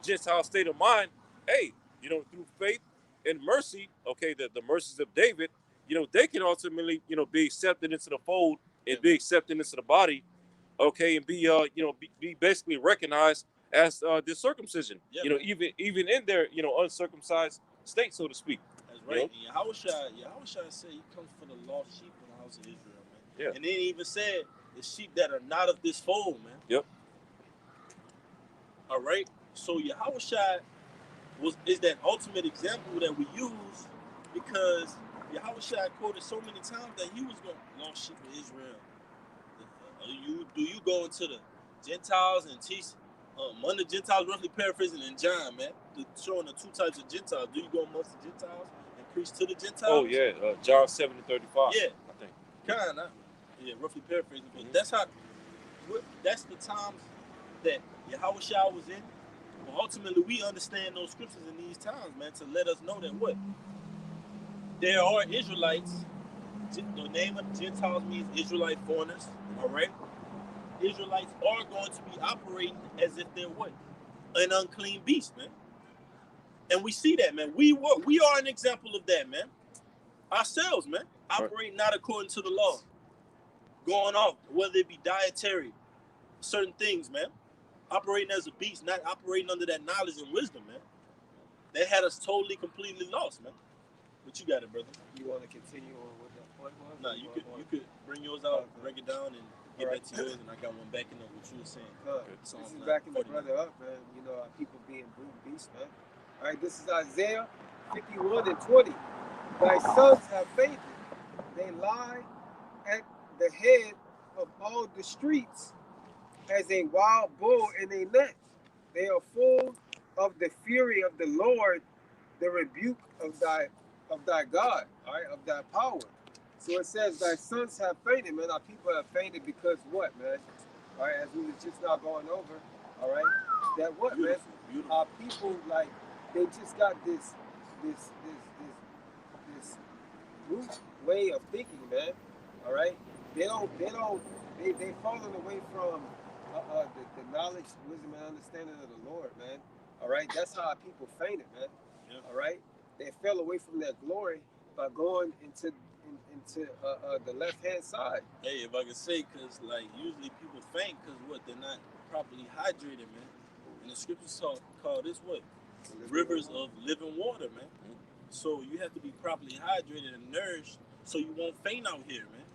Gentile state of mind, hey, you know, through faith and mercy, okay, the mercies of David, you know, they can ultimately, you know, be accepted into the fold and be accepted into the body, okay, and be, you know, be basically recognized as the circumcision, you know, even in their, you know, uncircumcised state, so to speak. That's right. You know? And Yahushua said he comes for the lost sheep in the house of Israel, man. Yeah. And then he even said the sheep that are not of this fold, man. Yep. All right. So Yahushua is that ultimate example that we use because Yahushua quoted so many times that he was going to lost sheep of Israel. Do you go into the Gentiles and teach among the Gentiles, roughly paraphrasing in John, man, showing the two types of Gentiles. Do you go amongst the Gentiles and preach to the Gentiles? Oh yeah, John 7:35. Yeah, I think. Kinda. Yeah, roughly paraphrasing, but that's the times that Yahushua was in. But ultimately, we understand those scriptures in these times, man, to let us know that what there are Israelites. The name of Gentiles means Israelite foreigners. All right. Israelites are going to be operating as if they're what? An unclean beast, man. And we see that, man. We are an example of that, man. Ourselves, man. Operating not according to the law. Going off, whether it be dietary, certain things, man. Operating as a beast, not operating under that knowledge and wisdom, man. That had us totally, completely lost, man. But you got it, brother. You want to continue on with the point was? Nah, you could bring yours out, break it down, and get back to yours, and I got one backing up what you were saying. This is backing the brother up, man. You know, our people being brute beasts, man. All right, this is Isaiah 51:20. Thy sons have fainted. They lie at the head of all the streets as a wild bull in a net. They are full of the fury of the Lord, the rebuke of thy God, all right, of thy power. So it says, thy sons have fainted, man. Our people have fainted because what, man? All right, as we was just now going over, all right, that what, man? Our people, like, they just got this root way of thinking, man. All right, they've fallen away from the knowledge, wisdom, and understanding of the Lord, man. All right, that's how our people fainted, man. Yeah. All right, they fell away from their glory by going into the left hand side. Hey, if I could say, because like usually people faint because what, they're not properly hydrated, man. And the scriptures call this what? Rivers of living water, man. So you have to be properly hydrated and nourished so you won't faint out here, man.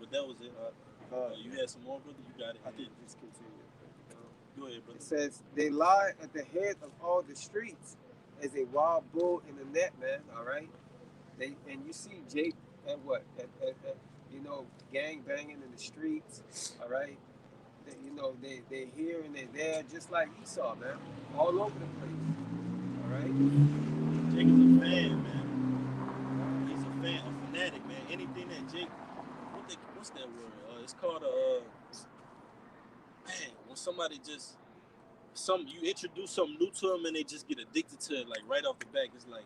But that was it. You had some more, brother? You got it. I did just continue. Go ahead, brother. It says, they lie at the head of all the streets as a wild bull in the net, man. All right. And you see Jake at what? At you know, gang banging in the streets. All right. They here and they there, just like Esau, man. All over the place. All right. Jake is a fan, man. He's a fan, a fanatic, man. Anything that Jake, what's that word? It's called man, when somebody just you introduce something new to them and they just get addicted to it, like right off the back. It's like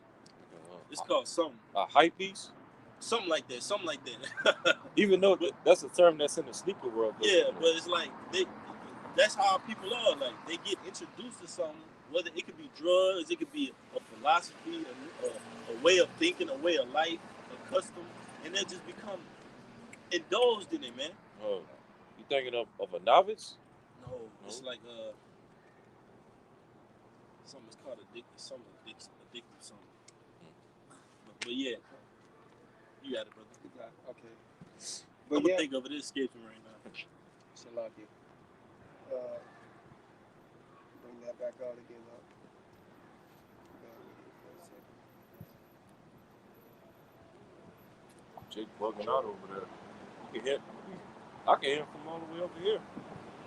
it's called something. A hype piece? Something like that. Even though that's a term that's in the sneaker world. Yeah, but it's like that's how people are. Like they get introduced to something, whether it could be drugs, it could be a philosophy, a way of thinking, a way of life, a custom, and they just become indulged in it, man. Oh, you thinking of a novice? No, it's like something's called addicted, something. But yeah, you got it, brother. You got it. Okay. But I'm gonna think of it. It escapes me right now. Shalaki. Bring that back out again, huh? Jake bugging out over there. You can hear. I can hear him from all the way over here.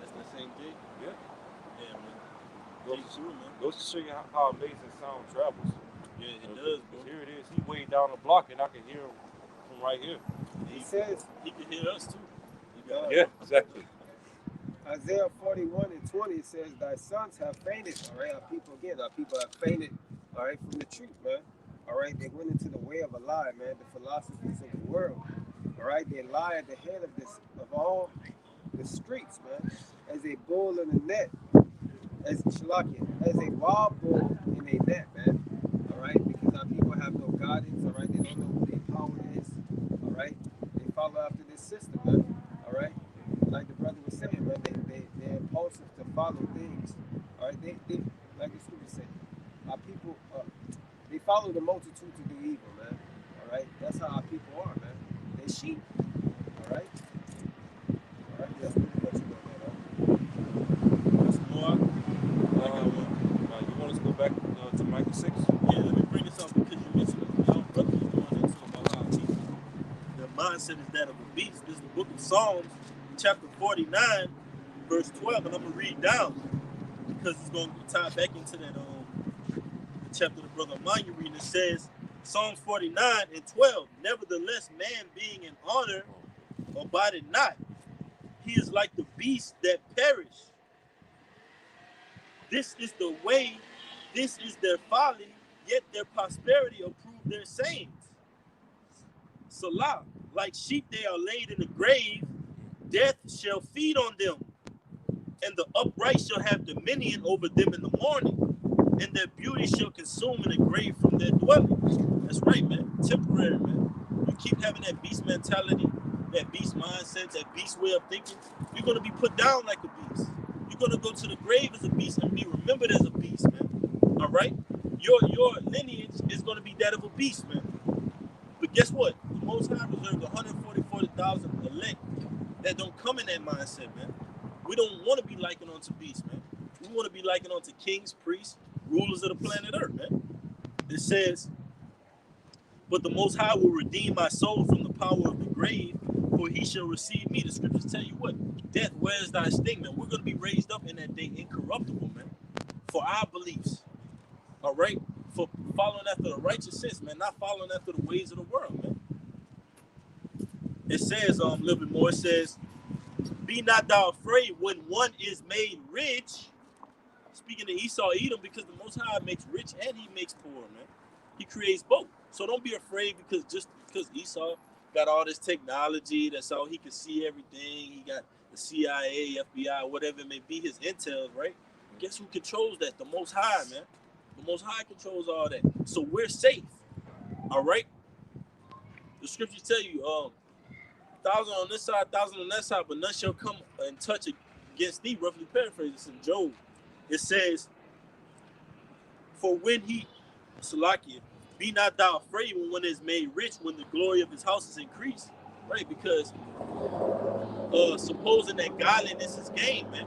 That's the same Jake. Yeah. Yeah, man. Goes to show you how amazing sound travels. Yeah, it does, bro. Here it is. He way down the block, and I can hear him from right here. He says he can hear us too. Yeah, exactly. Isaiah 41:20 says, "Thy sons have fainted." All right, our people have fainted. All right, from the truth, man. All right, they went into the way of a lie, man. The philosophies of the world. All right, they lie at the head of all the streets, man, as a bull in a net, as a wild bull in a net, man. All right, because our people have no guidance. All right, they don't know who their power is. All right, they follow after this system, man. All right, like the brother was saying, man, they're impulsive to follow things. All right, they like the scripture said, our people they follow the multitude to do evil, man. All right, that's how our people are, man. They sheep. All right. All right, that's pretty much about that. That's more. You want us to go back to Micah 6? Yeah, let me bring this up because you mentioned it. Brother was going into about our people. Their mindset is that of a beast. This is the book of Psalms, chapter 49, verse 12, and I'm gonna read down because it's gonna tie back into that the chapter the brother Maya reading. It says, Psalms 49:12. Nevertheless, man being in honor abideth not. He is like the beasts that perish. This is the way, this is their folly, yet their prosperity approve their sayings. Salah, like sheep they are laid in the grave, Death shall feed on them, and the upright shall have dominion over them in the morning, and their beauty shall consume in a grave from their dwellings. That's right, man. Temporary, man. You keep having that beast mentality, that beast mindset, that beast way of thinking, you're going to be put down like a beast. You're going to go to the grave as a beast and be remembered as a beast, man. All right? Your lineage is going to be that of a beast, man. But guess what? The Most High reserved 140,000 elect that don't come in that mindset, man. We don't want to be likened unto beasts, man. We want to be likened unto kings, priests, rulers of the planet Earth, man. It says, but the Most High will redeem my soul from the power of the grave, for he shall receive me. The scriptures tell you what? Death, where is thy sting, man? We're going to be raised up in that day incorruptible, man, for our beliefs, all right? For following after the righteous sense, man, not following after the ways of the world, man. It says, a little bit more, it says, be not thou afraid when one is made rich. Speaking of Esau, Edom, because the Most High makes rich and he makes poor, man. He creates both. So don't be afraid because just because Esau got all this technology, that's all he can see everything. He got the CIA, FBI, whatever it may be, his intel, right? Guess who controls that? The Most High, man. The Most High controls all that. So we're safe, all right? The scriptures tell you, 1,000 on this side, 1,000 on that side, but none shall come and touch against thee. Roughly paraphrased, it's in Job. It says, for when he, Salakia, be not thou afraid when one is made rich, when the glory of his house is increased. Right? Because supposing that godliness is gain, man,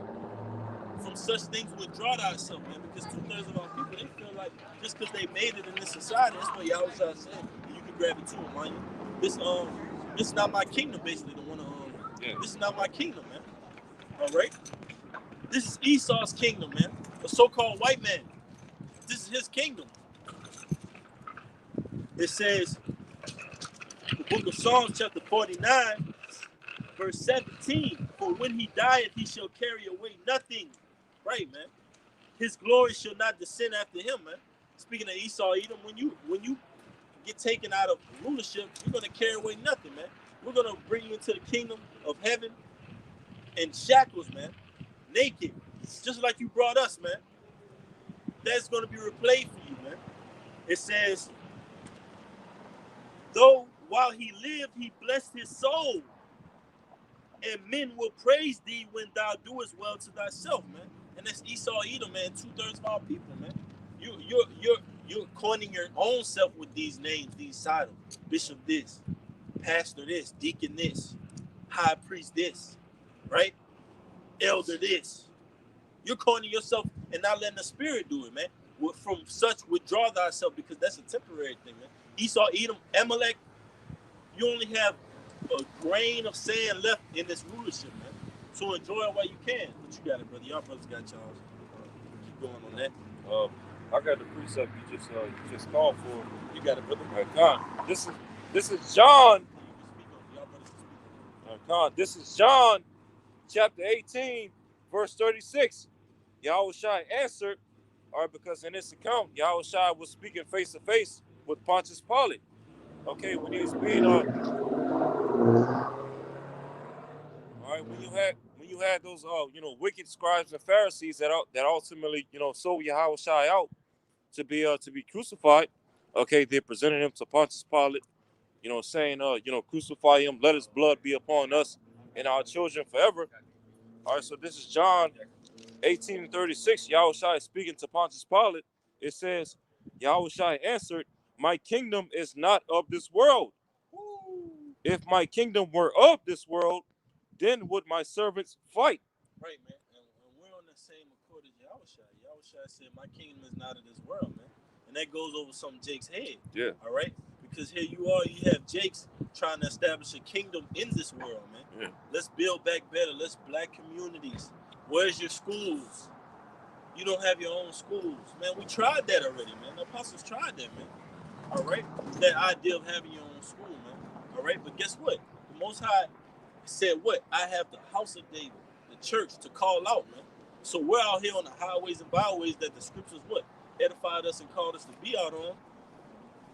from such things withdraw thyself, man, because 2/3 of our people, they feel like just because they made it in this society, that's what Yahweh said, and you can grab it too, mind you. This is not my kingdom, basically, the one this is not my kingdom, man. All right? This is Esau's kingdom, man. A so-called white man. This is his kingdom. It says, the book of Psalms, chapter 49, verse 17, for when he dieth, he shall carry away nothing. Right, man. His glory shall not descend after him, man. Speaking of Esau, Edom, when you get taken out of rulership, you're going to carry away nothing, man. We're going to bring you into the kingdom of heaven in shackles, man. Naked. Just like you brought us, man. That's going to be replayed for you, man. It says, though while he lived, he blessed his soul, and men will praise thee when thou doest well to thyself, man. And that's Esau, Edom, man. 2/3 of our people, man. You're coining your own self with these names, these titles. Bishop this, pastor this, deacon this, high priest this, right? Elder this. You're coining yourself and not letting the spirit do it, man. From such withdraw thyself, because that's a temporary thing, man. Esau, Edom, Amalek, you only have a grain of sand left in this rulership, man. So enjoy it while you can. But you got it, brother. Y'all brothers got y'all. Keep going on that. I got the precept you just called for. You got it, brother. God, this is John. God, this is John, chapter 18, verse 36. Yahushua answered, all right, because in this account, Yahushua was speaking face to face with Pontius Pilate. Okay, when he was being all right, when you had those wicked scribes and Pharisees that ultimately sold Yahushua out to be crucified. Okay, they presented him to Pontius Pilate, saying crucify him, let his blood be upon us and our children forever. All right, so this is John 18:36. Yahushua is speaking to Pontius Pilate. It says, Yahushua answered, my kingdom is not of this world. If my kingdom were of this world, then would my servants fight. Right, man. And we're on the same accord as Yahushua. Yahushua said, my kingdom is not of this world, man. And that goes over some Jake's head. Yeah. All right? Because here you have Jake's trying to establish a kingdom in this world, man. Yeah. Let's build back better. Let's black communities. Where's your schools? You don't have your own schools. Man, we tried that already, man. The apostles tried that, man. All right? That idea of having your own school, man. All right? But guess what? The Most High said what? I have the house of David, the church, to call out, man. So we're out here on the highways and byways that the scriptures what? Edified us and called us to be out on.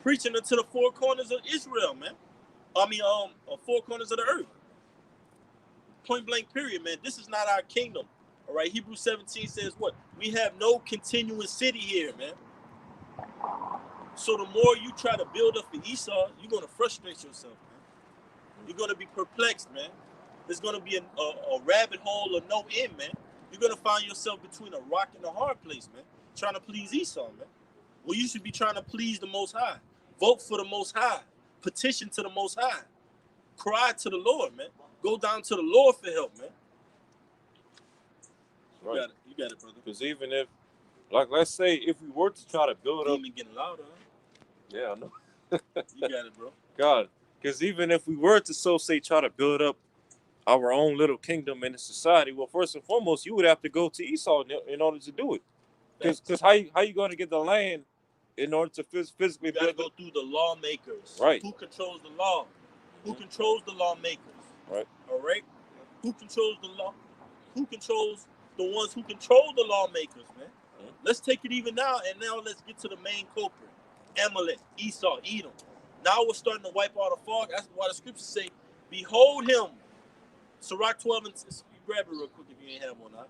Preaching into the four corners of Israel, man. Four corners of the earth. Point blank period, man. This is not our kingdom. All right. Hebrews 17 says what? We have no continuous city here, man. So the more you try to build up for Esau, you're going to frustrate yourself, man. You're going to be perplexed, man. There's going to be a rabbit hole of no end, man. You're going to find yourself between a rock and a hard place, man. Trying to please Esau, man. Well, you should be trying to please the Most High. Vote for the Most High. Petition to the Most High. Cry to the Lord, man. Go down to the Lord for help, man. Right. You got it, brother. Because even if, like, let's say if we were to try to build up. Demon getting louder, huh? Yeah, I know. You got it, bro. God, because even if we were to try to build up our own little kingdom in the society, well, first and foremost, you would have to go to Esau in order to do it. Because how you going to get the land in order to physically build? You got to go through the lawmakers. Right. Who controls the law? Who controls the lawmakers? Right. All right. Who controls the law? Who controls the ones who control the lawmakers, man? Let's take it even now, and now let's get to the main culprit. Amalek, Esau, Edom. Now we're starting to wipe out the fog. That's why the scriptures say, behold him. Sirach 12, and you grab it real quick if you ain't have one. Huh?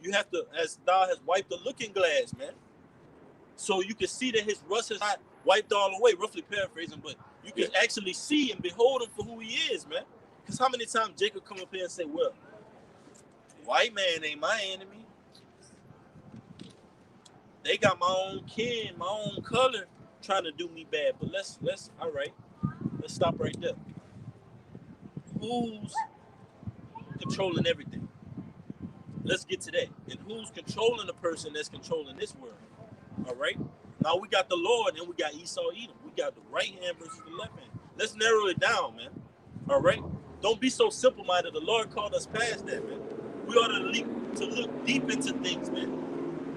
You have to, as thou has wiped the looking glass, man. So you can see that his rust is not wiped all away, roughly paraphrasing, but you can actually see and behold him for who he is, man. Because how many times Jacob come up here and say, well, white man ain't my enemy. They got my own kin, my own color, trying to do me bad. But let's all right, let's stop right there. Who's controlling everything? Let's get to that. And who's controlling the person that's controlling this world? All right. Now we got the Lord and we got Esau, Edom. We got the right hand versus the left hand. Let's narrow it down, man. All right. Don't be so simple-minded. The Lord called us past that, man. We ought to look deep into things, man.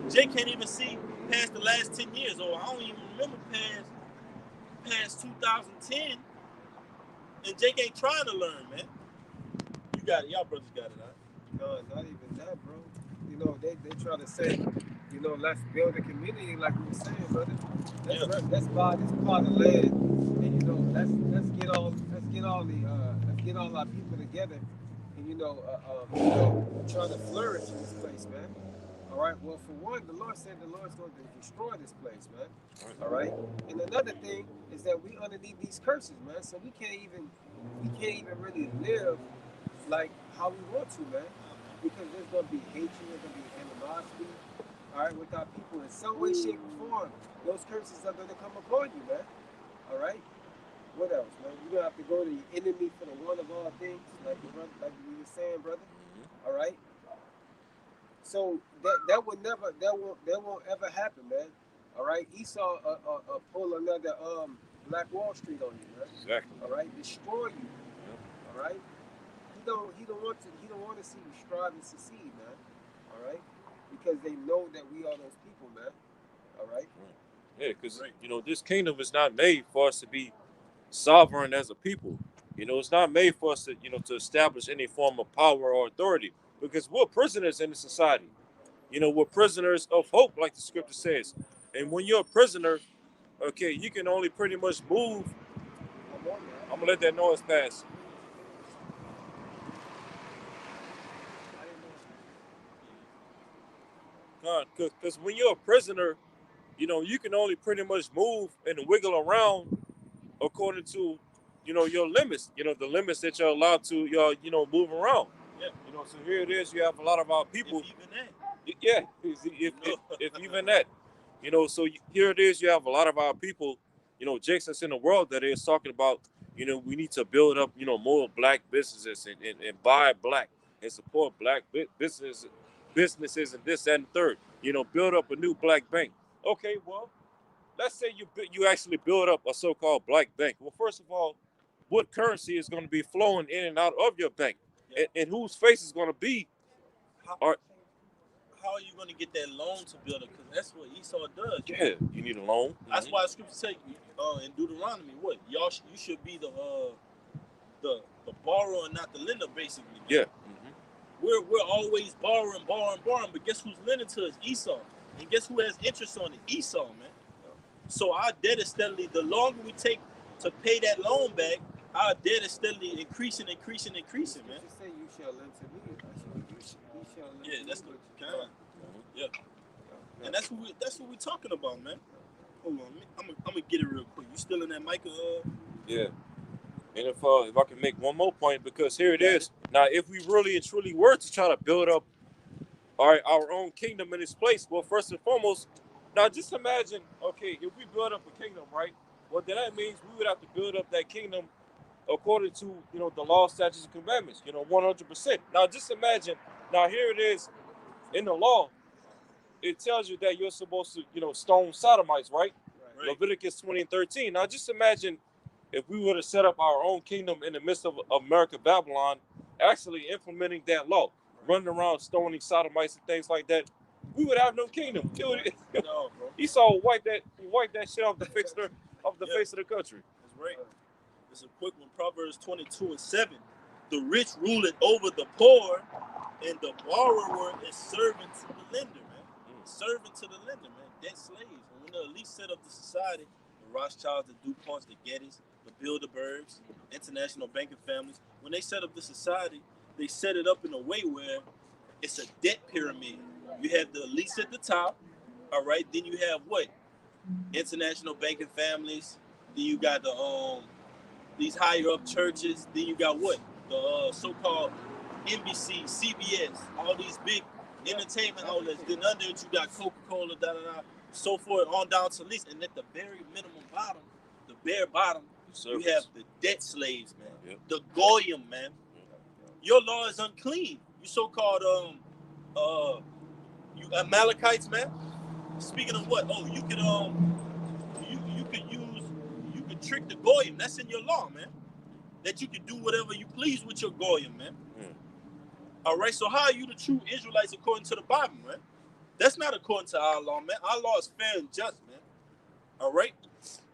Jay can't even see past the last 10 years, or I don't even remember past 2010. And Jake ain't trying to learn, man. You got it. Y'all brothers got it, huh? No, not even that, bro. You know, they try to say, you know, let's build a community like we were saying, brother. Let's buy this plot of land, and you know, let's get all our people together, and you know, try to flourish in this place, man. All right. Well, for one, the Lord said the Lord's going to destroy this place, man. All right. And another thing is that we underneath these curses, man. So we can't even really live like how we want to, man. Because there's going to be hatred, there's going to be animosity, all right, with our people in some way, shape, or form. Those curses are going to come upon you, man. All right. What else, man? You're going to have to go to your enemy for the one of all things, like we were saying, brother. All right. So that won't ever happen, man. All right, Esau pull another Black Wall Street on you, man. Exactly. All right, destroy you. Yeah. All right. He don't want to see you strive and succeed, man. All right, because they know that we are those people, man. All right. Yeah, because you know this kingdom is not made for us to be sovereign as a people. You know, it's not made for us to to establish any form of power or authority. Because we're prisoners in the society. You know, we're prisoners of hope, like the scripture says. And when you're a prisoner, okay, you can only pretty much move. I'm going to let that noise pass. Because when you're a prisoner, you know, you can only pretty much move and wiggle around according to, your limits. You know, the limits that you're allowed to, move around. Yeah. You know, so here it is. You have a lot of our people. If even that. Yeah, if even that. You know, so here it is. You have a lot of our people, Jakes that's in the world that is talking about, we need to build up, more black businesses and buy black and support black businesses and this, that, and the third. You know, build up a new black bank. Okay, well, let's say you actually build up a so-called black bank. Well, first of all, what currency is going to be flowing in and out of your bank? Yeah. And whose face is going to be? How are you going to get that loan to build it? Because that's what Esau does. Yeah, you need a loan. That's why the scripture say in Deuteronomy, what you should be the borrower and not the lender, basically. Man. Yeah. We're always borrowing, but guess who's lending to us? Esau. And guess who has interest on it? Esau, man. So our debt is steadily, the longer we take to pay that loan back, our debt is steadily increasing, man. You say you shall lend to me. You shall lend Yeah, to that's me. the kind. Yeah. And that's what we're talking about, man. Hold on, I'm gonna get it real quick. You still in that Micah? Yeah. And if I can make one more point, because here it is. Now, if we really and truly were to try to build up our own kingdom in this place, well, first and foremost, now just imagine, okay, if we build up a kingdom, right? Well, then that means we would have to build up that kingdom according to, the law, statutes, and commandments, 100%. Now, just imagine, now here it is in the law, it tells you that you're supposed to, stone sodomites, right? Leviticus 20:13. Now, just imagine if we were to set up our own kingdom in the midst of America, Babylon, actually implementing that law, running around stoning sodomites and things like that, we would have no kingdom. No, bro. Esau wipe that shit off the face of the face of the country. That's right. It's a quick one. Proverbs 22:7. The rich ruleth over the poor, and the borrower is servant to the lender, man. Servant to the lender, man. Debt slaves. And when the elite set up the society, the Rothschilds, the DuPonts, the Gettys, the Bilderbergs, international banking families, when they set up the society, they set it up in a way where it's a debt pyramid. You have the elites at the top, all right? Then you have what? International banking families. Then you got the these higher up churches. Then you got what? The so-called NBC, CBS, all these big entertainment outlets. Then under it, you got Coca-Cola, so forth, on down to least. And at the very minimum bottom, the bare bottom, you have the debt slaves, man. Yep. The goyim, man. Your law is unclean. You so-called you Amalekites, man. Speaking of what? Oh, you could trick the goyim. That's in your law, man. That you can do whatever you please with your goyim, man. All right. So how are you the true Israelites according to the Bible, man? That's not according to our law, man. Our law is fair and just, man. All right.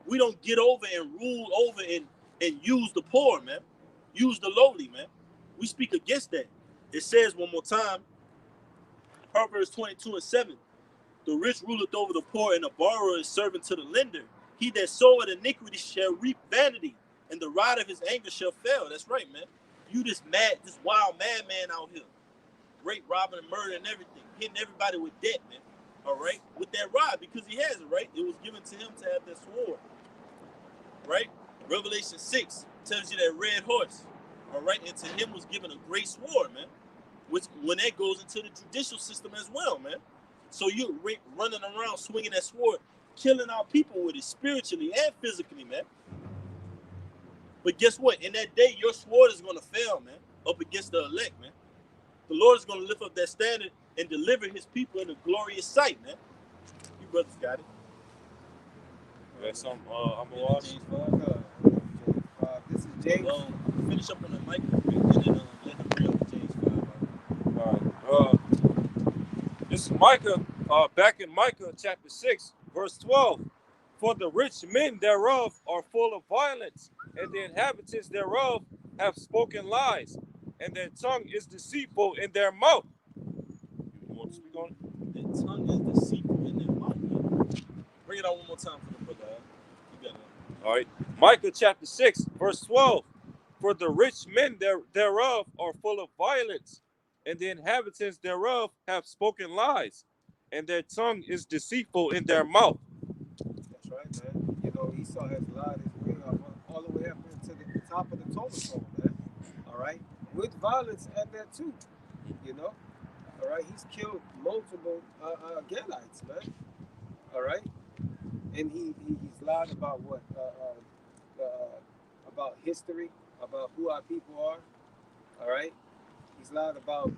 We don't get over and rule over and use the poor, man. Use the lowly, man. We speak against that. It says one more time, Proverbs 22:7. The rich ruleth over the poor, and the borrower is servant to the lender. He that soweth iniquity shall reap vanity, and the rod of his anger shall fail. That's right, man. You this wild madman out here. Rape, robbing, and murder and everything. Hitting everybody with debt, man. All right? With that rod, because he has it, right? It was given to him to have that sword. Right? Revelation 6 tells you that red horse. All right? And to him was given a great sword, man. Which, when that goes into the judicial system as well, man. So you're running around swinging that sword, killing our people with it spiritually and physically, man. But guess what? In that day, your sword is going to fail, man, up against the elect, man. The Lord is going to lift up that standard and deliver his people in a glorious sight, man. You brothers got it. That's some, I'm going to watch. This is James. Finish up on the mic and then let him bring up James 5. All right. This is Micah, back in Micah chapter 6, verse 12. For the rich men thereof are full of violence, and the inhabitants thereof have spoken lies, and their tongue is deceitful in their mouth. You want to speak on it? Their tongue is deceitful in their mouth, man. Bring it out one more time for the brother. You got it. All right. Micah chapter 6, verse 12. For the rich men thereof are full of violence, and the inhabitants thereof have spoken lies, and their tongue is deceitful in their mouth. That's right, man. Esau has lied his way up all the way up into the top of the totem pole, man. All right? With violence at that, too. All right? He's killed multiple Gadites, man. All right? And he's lied about what? About history, about who our people are. All right? He's lied about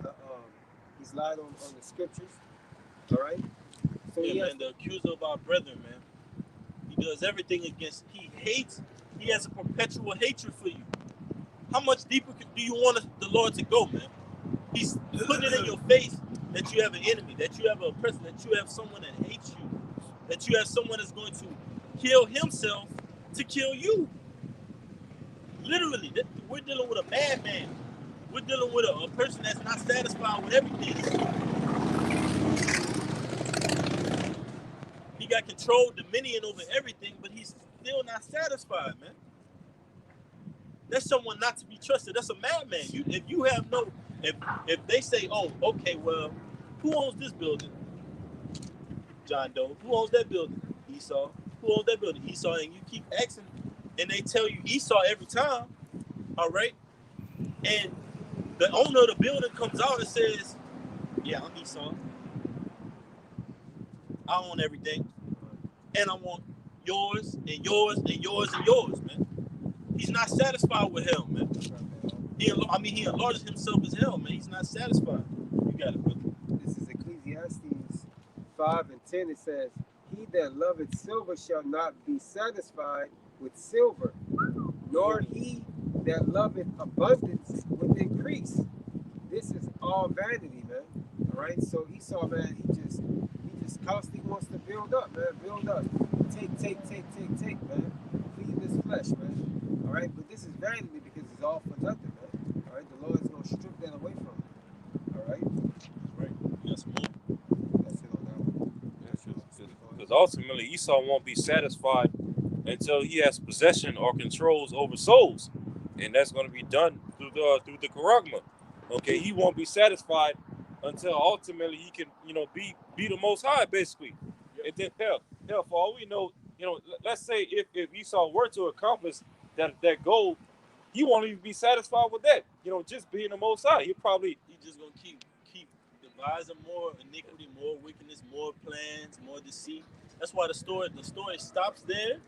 he's lied on the scriptures. All right. So yeah, man, the accuser of our brethren, man. He does everything against. He hates. He has a perpetual hatred for you. How much deeper do you want the Lord to go, man? He's putting it in your face that you have an enemy, that you have a person, that you have someone that hates you, that you have someone that's going to kill himself to kill you. Literally, we're dealing with a madman. We're dealing with a person that's not satisfied with everything. He got control, dominion over everything, but he's still not satisfied, man. That's someone not to be trusted. That's a madman. If you have no, if they say, oh, okay, well, who owns this building? John Doe. Who owns that building? Esau. Who owns that building? Esau. And you keep asking, and they tell you Esau every time. All right. And the owner of the building comes out and says, yeah, I'm Esau. I own everything. And I want yours and yours and yours and yours, man. He's not satisfied with hell, man. He enlarges himself as hell, man. He's not satisfied. You got it, brother. This is Ecclesiastes 5 and 10. It says, he that loveth silver shall not be satisfied with silver, nor he that loveth abundance with increase. This is all vanity, man. All right. So Esau, man, he just constantly wants to build up, man. Build up. Take, man. Feed this flesh, man. All right. But this is vanity because it's all for nothing, man. All right. The Lord is gonna strip that away from him. All right. Right. Yes, more. That's it on that one. Because ultimately Esau won't be satisfied until he has possession or controls over souls, and that's going to be done through the charagma. Okay, he won't be satisfied until ultimately he can, be the Most High, basically. And then hell, for all we know, let's say if Esau were to accomplish that goal, he won't even be satisfied with that. Just being the Most High, He just gonna keep devising more iniquity, more wickedness, more plans, more deceit. That's why the story stops there,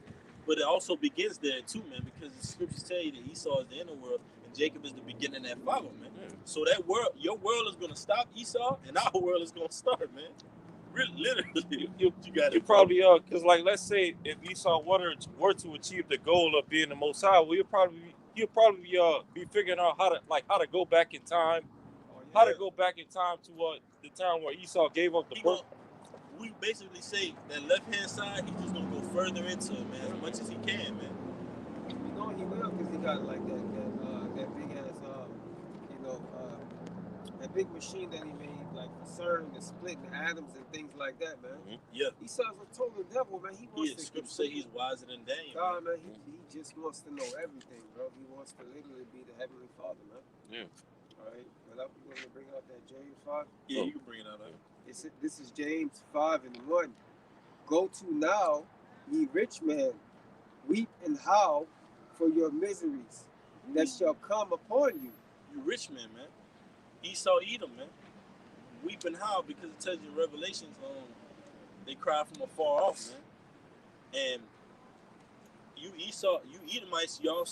but it also begins there too, man. Because the scriptures tell you that Esau is the inner world and Jacob is the beginning that follow, man. So that world, your world is gonna stop Esau, and our world is gonna start, man. Really, literally, you got it. You probably because let's say if Esau were to achieve the goal of being the Most High, well, he'll probably be figuring out how to go back in time. How to go back in time to the time where Esau gave up the birth. We basically say that left hand side, he's just gonna go further into it, man, as much as he can, man. He will, because he got like that big ass that big machine that he made, like for CERN, the splitting atoms and things like that, man. Mm-hmm. Yeah. Esau's a total devil, man. He wants to. Scripture say he's wiser than Daniel. God, man, he just wants to know everything, bro. He wants to literally be the heavenly Father, man. Yeah. All right, but I'm going to bring out that James 5. Yeah, you can bring it out. This is James 5 and 1. Go to now, ye rich men, weep and howl for your miseries that shall come upon you. You rich men, man. Esau, Edom, man. Weep and howl because it tells you in Revelations, they cry from afar off, man. And you Esau, you Edomites, you're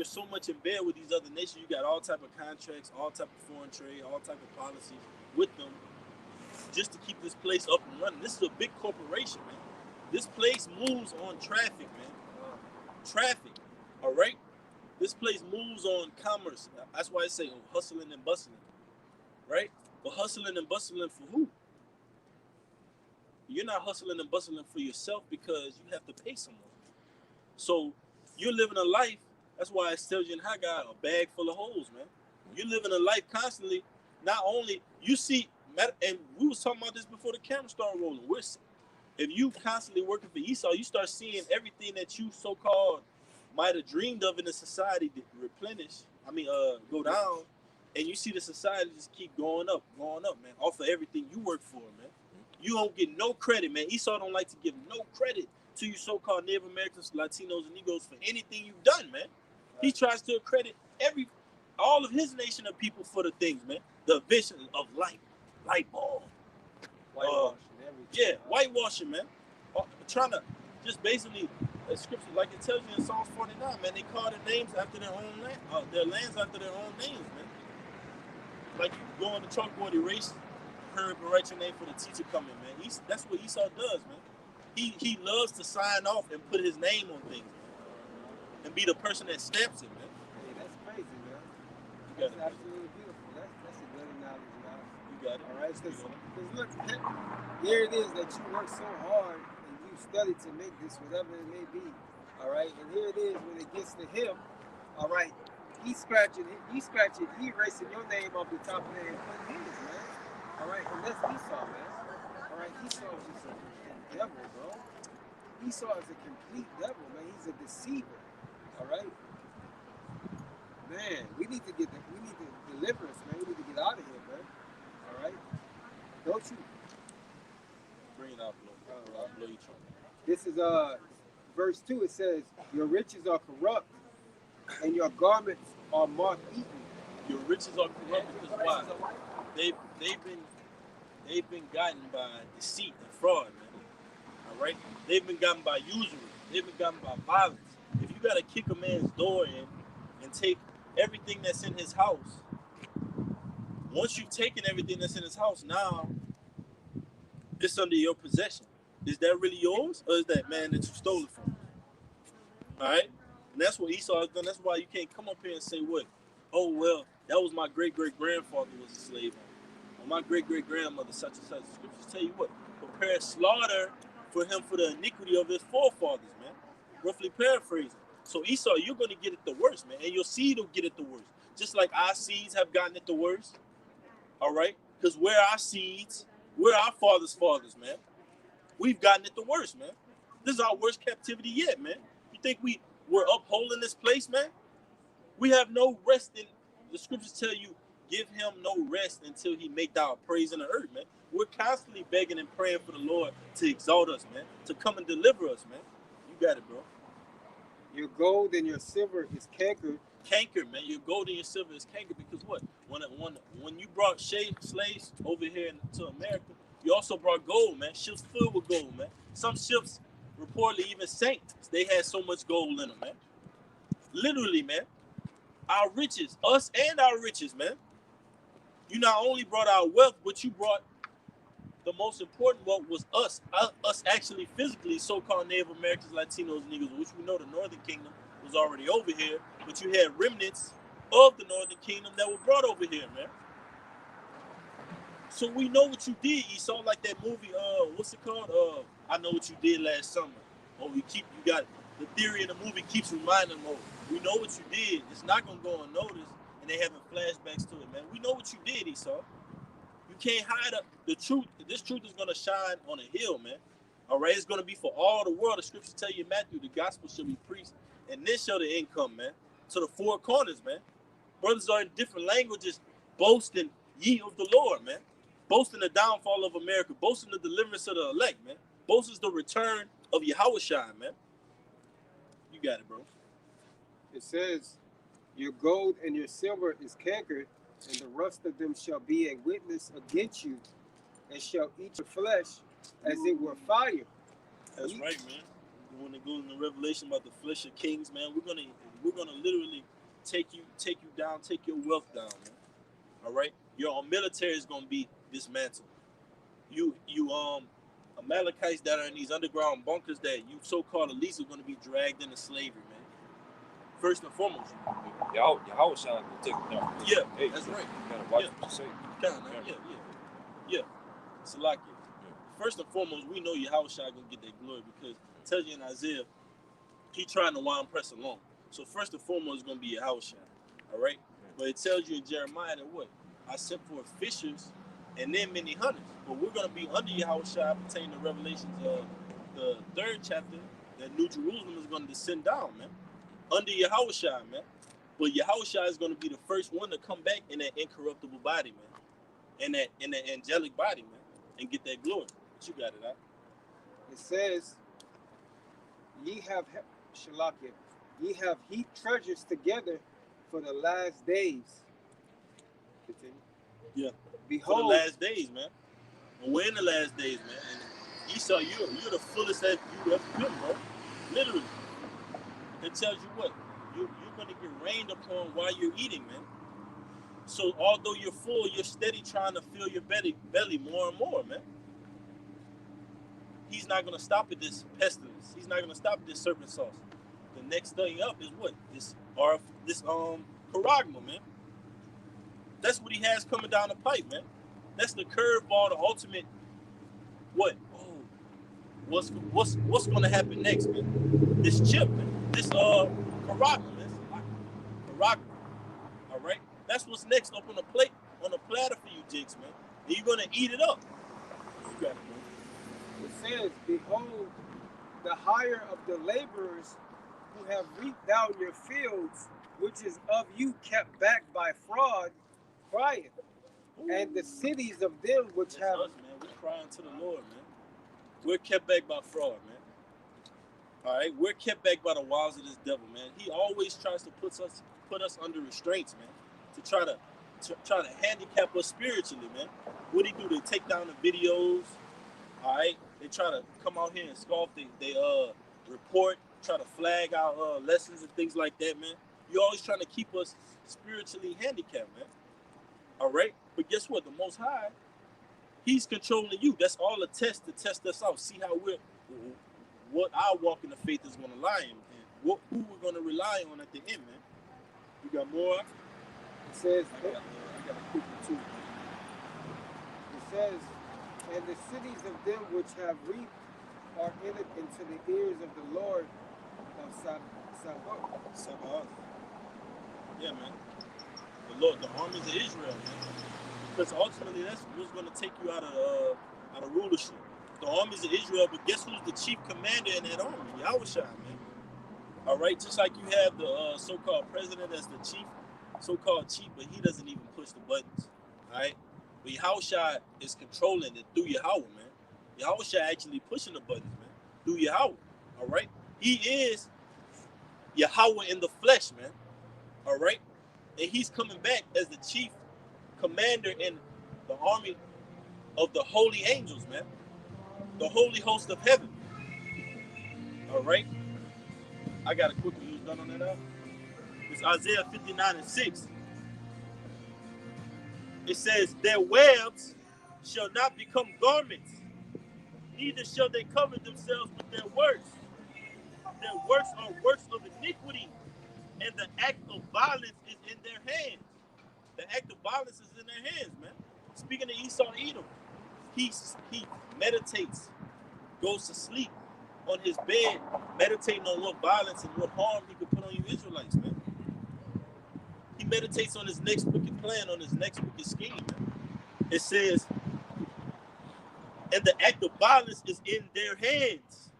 so much in bed with these other nations. You got all type of contracts, all type of foreign trade, all type of policies with them, just to keep this place up and running. This is a big corporation, man. This place moves on traffic, man. Traffic, all right? This place moves on commerce. That's why I say hustling and bustling, right? But hustling and bustling for who? You're not hustling and bustling for yourself because you have to pay someone. So you're living a life. That's why it tells you in Haggai, a bag full of holes, man. You're living a life constantly. Not only you see, and we was talking about this before the camera started rolling. If you constantly working for Esau, you start seeing everything that you so-called might have dreamed of in the society go down, and you see the society just keep going up, man, off of everything you work for, man. You don't get no credit, man. Esau don't like to give no credit to you so-called Native Americans, Latinos, and Negroes for anything you've done, man. He tries to accredit all of his nation of people for the things, man. The vision of light bulb. Whitewashing, man. Trying to just basically, scripture, like it tells you in Psalms 49, man, they call their names after their own land, their lands after their own names, man. Like you go on the chalkboard, erase, hurry up and write your name for the teacher coming, man. That's what Esau does, man. He loves to sign off and put his name on things, man, and be the person that stamps it, man. Hey, that's crazy, man. That's absolutely beautiful. That's a good analogy, man. You got it. All right, because look, here it is that you work so hard and you study to make this, whatever it may be. All right, and here it is when it gets to him. All right, he's erasing your name off the top of there and putting his, man. All right, and that's Esau, man. All right, Esau is just a devil, bro. Esau is a complete devil, man. He's a deceiver. All right. Man, we need to deliverance, man. We need to get out of here, man. All right, don't you? Bring it out, blow. I'll blow you trumpet. This is verse 2. It says, "Your riches are corrupt, and your garments are moth-eaten." Your riches are corrupt because why? They've been gotten by deceit and fraud, man. All right, they've been gotten by usury. They've been gotten by violence. If you gotta kick a man's door in and take everything that's in his house, once you've taken everything that's in his house, now it's under your possession. Is that really yours, or is that man that you stole it from? All right, and that's what Esau has done. That's why you can't come up here and say what? Oh well, that was my great grandfather was a slave, or my great grandmother such and such. Scriptures tell you what? Prepare slaughter for him for the iniquity of his forefathers, man. Roughly paraphrasing. So Esau, you're going to get it the worst, man, and your seed will get it the worst. Just like our seeds have gotten it the worst. All right, because we're our seeds, we're our fathers' fathers, man. We've gotten it the worst, man. This is our worst captivity yet, man. You think we're upholding this place, man? We have no rest in the scriptures tell you, give him no rest until he make our praise in the earth, man. We're constantly begging and praying for the Lord to exalt us, man, to come and deliver us, man. You got it, bro. Your gold and your silver is cankered. Canker, man. Your gold and your silver is canker because what? When you brought slaves over here to America, you also brought gold, man. Ships filled with gold, man. Some ships reportedly even sank. They had so much gold in them, man. Literally, man. Our riches, us and our riches, man. You not only brought our wealth, but you brought the most important wealth was us. Us actually physically, so-called Native Americans, Latinos, Negroes, which we know the Northern Kingdom was already over here, but you had remnants of the Northern Kingdom that were brought over here, man. So we know what you did, Esau, like that movie, what's it called? I Know What You Did Last Summer. Oh, you got the theory in the movie keeps reminding them, oh, we know what you did. It's not gonna go unnoticed, and they having flashbacks to it, man. We know what you did, Esau. You can't hide the truth. This truth is gonna shine on a hill, man. All right, it's gonna be for all the world. The scriptures tell you in Matthew, the gospel shall be preached, and this shall the end come, man, to the four corners, man. Brothers are in different languages, boasting ye of the Lord, man. Boasting the downfall of America, boasting the deliverance of the elect, man. Boasting the return of Yahushua, man. You got it, bro. It says, "Your gold and your silver is cankered, and the rust of them shall be a witness against you, and shall eat your flesh as it were fire." That's right, man. When it goes in the Revelation about the flesh of kings, man, we're gonna literally take you down, take your wealth down, man. All right, your military is gonna be dismantled. You Amalekites that are in these underground bunkers that you so-called elites are gonna be dragged into slavery, man. First and foremost. Yahushua will take it down. Yeah, hey, that's right. You gotta watch what you say. Yeah. Salakia. First and foremost, we know Yahushua gonna get that glory because it tells you in Isaiah, he trying to wind press along. So first and foremost, it's gonna be Yahushua. All right. But it tells you in Jeremiah that what? I sent forth fishers and then many hunters. But we're gonna be under Yahushua pertaining to Revelations of the 3rd chapter that New Jerusalem is gonna descend down, man. Under Yahushua, man. But Yahushua is gonna be the first one to come back in that incorruptible body, man. In that angelic body, man, and get that glory. But you got it, huh? It says, ye have heaped treasures together for the last days. Continue. Yeah. Behold, for the last days, man. And we're in the last days, man. And Esau, you're the fullest that you ever been, bro. Literally. It tells you what? You're going to get rained upon while you're eating, man. So although you're full, you're steady trying to fill your belly more and more, man. He's not going to stop at this pestilence. He's not going to stop at this serpent sauce. The next thing up is what? This charagma, man. That's what he has coming down the pipe, man. That's the curveball, the ultimate. What? Oh, what's going to happen next, man? This chip, man. This charagma, man. Charagma. All right. That's what's next up on the plate, on the platter for you, jigs, man. And you're going to eat it up. You got it, man. It says, behold, the hire of the laborers who have reaped down your fields which is of you kept back by fraud, crieth, and the cities of them which That's have us, man. We're crying to the Lord, man. We're kept back by fraud, man. All right, we're kept back by the wiles of this devil, man. He always tries to put us under restraints, man, to try to handicap us spiritually, man. What do? They take down the videos. All right, they try to come out here and scoff. They report, try to flag our lessons and things like that, man. You're always trying to keep us spiritually handicapped, man. All right, but guess what? The Most High, He's controlling you. That's all a test to test us out. See how what our walk in the faith is going to lie in, and who we're going to rely on at the end, man. You got more? it says I got a quick one too. it says, and the cities of them which have reaped are in it into the ears of the Lord of Sabaoth. Yeah, man. The Lord, the armies of Israel, man. Because ultimately, that's what's going to take you out of rulership. The armies of Israel, but guess who's the chief commander in that army? Yahushua, man. All right, just like you have the so-called president as the chief, so-called chief, but he doesn't even push the buttons. All right, but Yahushua is controlling it through Yahweh, man. Yahushua actually pushing the buttons, man, through Yahweh. All right, he is Yahweh in the flesh, man. All right, and he's coming back as the chief commander in the army of the holy angels, man. The holy host of heaven. All right. I got a quick one. You was done on that out? It's Isaiah 59:6. It says, their webs shall not become garments, neither shall they cover themselves with their works. Their works are works of iniquity, and the act of violence is in their hands. The act of violence is in their hands, man. Speaking of Esau Edom, he meditates, goes to sleep on his bed, meditating on what violence and what harm he could put on you Israelites, man. He meditates on his next wicked plan, on his next wicked scheme, man. It says, and the act of violence is in their hands.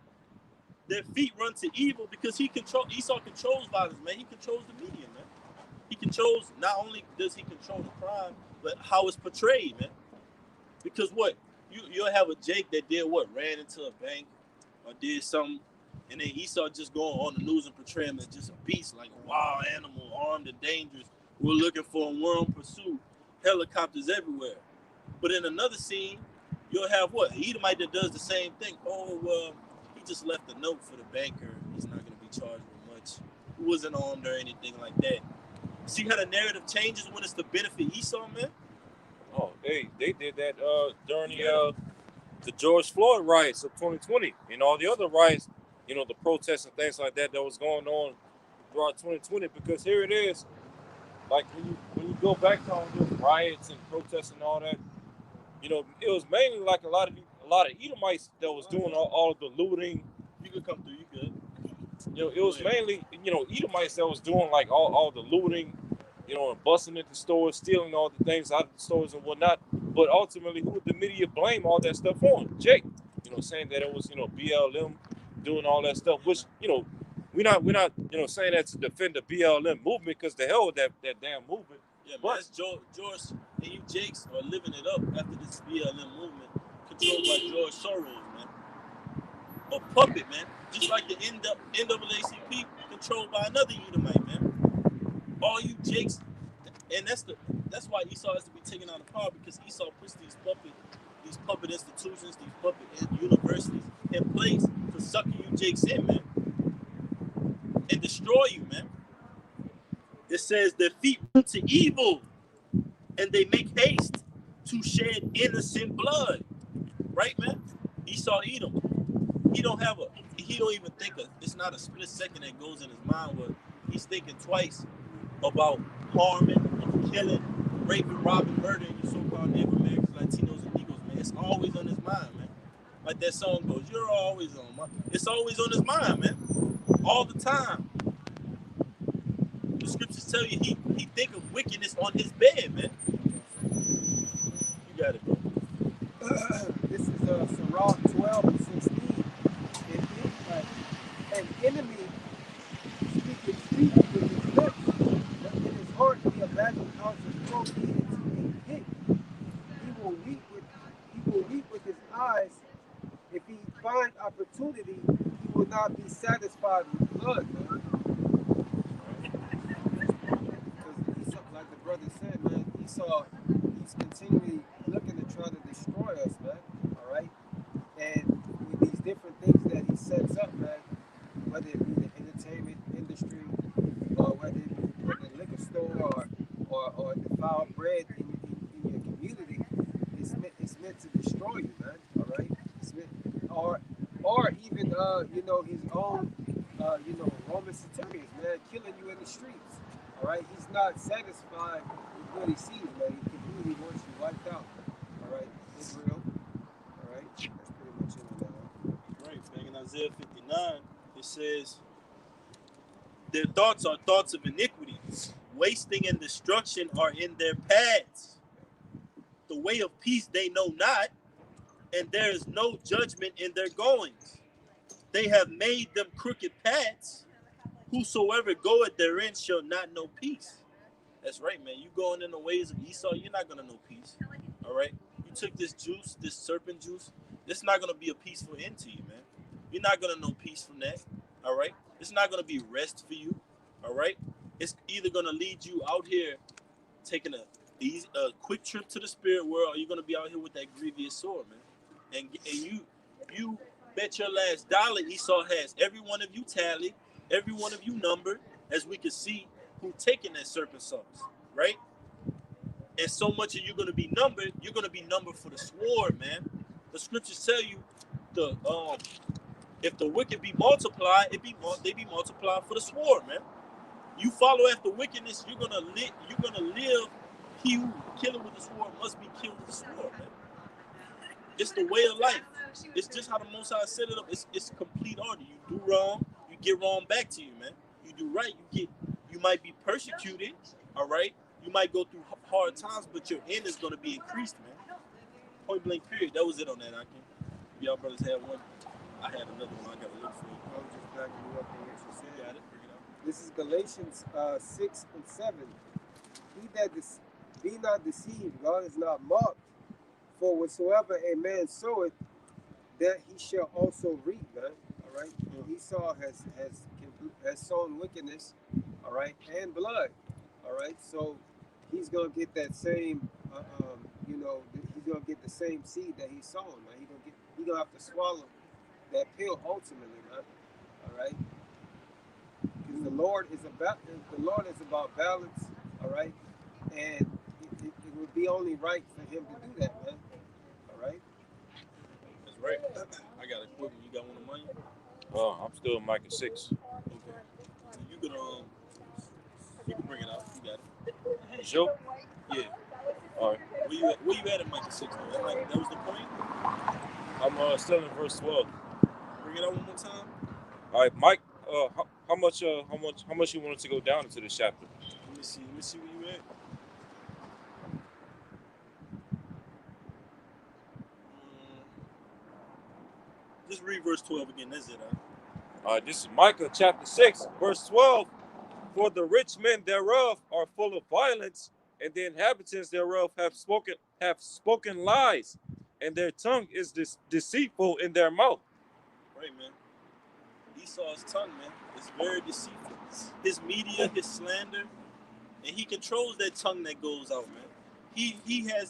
Their feet run to evil because Esau controls violence, man. He controls the media, man. He controls, not only does he control the crime, but how it's portrayed, man. Because what? You'll have a Jake that did what? Ran into a bank or did something, and then Esau just go on the news and portray him as just a beast, like a wild animal, armed and dangerous. We're looking for him, we're on pursuit, helicopters everywhere. But in another scene, you'll have what? An Edomite that does the same thing. Oh, well, he just left a note for the banker. He's not going to be charged with much. He wasn't armed or anything like that. See how the narrative changes when it's to benefit Esau, man? Oh, they did that during the George Floyd riots of 2020 and all the other riots, you know, the protests and things like that was going on throughout 2020. Because here it is, like when you go back to all those riots and protests and all that, you know, it was mainly like a lot of Edomites that was doing all of the looting. You could come through, you could. You know, it was mainly, you know, Edomites that was doing like all the looting, you know, and busting into stores, stealing all the things out of the stores and whatnot. But ultimately, who would the media blame all that stuff on? Jake, you know, saying that it was, you know, BLM doing all that stuff, which, you know, we're not, you know, saying that to defend the BLM movement, because the hell with that damn movement. Yeah, man, that's George and you Jakes are living it up after this BLM movement controlled by George Soros, man. A puppet, man. Just like the NAACP controlled by another Edomite, man. All you Jakes, and that's why Esau has to be taken out of power, because Esau puts these puppet institutions, these puppet universities in place to sucker you Jakes in, man, and destroy you, man. It says their feet run to evil, and they make haste to shed innocent blood. Right, man? Esau Edom. He don't even think it's not a split second that goes in his mind where he's thinking twice about harming, killing, raping, robbing, murdering you so-called Native Americans, Latinos, and Negroes, man. It's always on his mind, man. Like that song goes, you're always on my. It's always on his mind, man. All the time. The scriptures tell you he think of wickedness on his bed, man. You got it, bro. This is Sirach 12:16. An enemy speaking speech with his lips, find opportunity, he will not be satisfied with blood, man. Because Esau, like the brother said, man, Esau, he's continually looking to try to destroy us, man. All right, and with these different things that he sets up, man, whether it be the entertainment industry, or whether it be the liquor store, or the foul bread in your community, it's meant to destroy you, man. All right, it's meant, or even his own Roman centurions, man, killing you in the streets. All right, he's not satisfied with what he sees, man. He completely wants you wiped out. All right, Israel. All right, that's pretty much it on that. Right. Back in Isaiah 59, it says, their thoughts are thoughts of iniquity. Wasting and destruction are in their paths. The way of peace they know not, and there is no judgment in their goings. They have made them crooked paths. Whosoever goeth therein shall not know peace. That's right, man. You going in the ways of Esau, you're not going to know peace. All right? You took this juice, this serpent juice, it's not going to be a peaceful end to you, man. You're not going to know peace from that. All right? It's not going to be rest for you. All right? It's either going to lead you out here taking a quick trip to the spirit world, or you're going to be out here with that grievous sword, man. And you bet your last dollar Esau has every one of you tallied, every one of you numbered, as we can see who taking that serpent sauce, right? And so much of you're going to be numbered, you're going to be numbered for the sword, man. The scriptures tell you if the wicked be multiplied, they be multiplied for the sword, man. You follow after wickedness, you're gonna live. He who kill it with the sword must be killed with the sword, man. It's the way of life. It's just how the Most High set it up. It's complete order. You do wrong, you get wrong back to you, man. You do right, you might be persecuted, all right. You might go through hard times, but your end is gonna be increased, man. Point blank, period. That was it on that. I can. Y'all brothers had one. I had another one. I got to look for it. I was just backing you up on what you said. Got it. Bring it out. This is Galatians 6 and 7. Be not deceived, God is not mocked. For whatsoever a man soweth, that he shall also reap, man. All right. Esau has sown wickedness, all right, and blood, all right. So he's gonna get that same, he's gonna get the same seed that he's sown, man. He's gonna have to swallow that pill ultimately, man. All right. Because the Lord is about balance, all right, and it would be only right for him to do that, man. All right. That's right. I got a quick one. You got one of mine? I'm still in Micah 6. Okay. You can bring it out. You got it. You sure? Yeah. All right. Where you at in Micah 6? That was the point. I'm still in verse 12. Bring it out one more time. All right, Mike. How much you wanted to go down into this chapter? Let me see where you at. Just read verse 12 again. That's it, huh? All right, this is Micah chapter 6, verse 12. For the rich men thereof are full of violence, and the inhabitants thereof have spoken lies, and their tongue is deceitful in their mouth. Right, man. Esau's tongue, man, is very deceitful. His media, his slander, and he controls that tongue that goes out, man. He's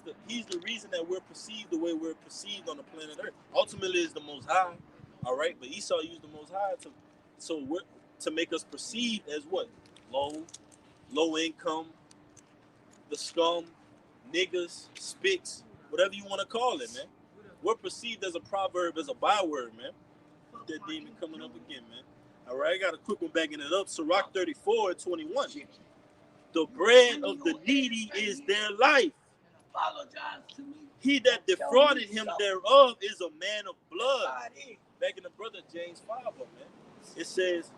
the reason that we're perceived the way we're perceived on the planet Earth. Ultimately, is the Most High, all right. But Esau used the Most High to make us perceived as what? Low income, the scum, niggas, spicks, whatever you want to call it, man. We're perceived as a proverb, as a byword, man. That demon coming up again, man. All right, I got a quick one backing it up. Sirach 34:21. The bread of the needy is their life. He that defrauded him thereof is a man of blood. Back in the brother James 5, man. It says,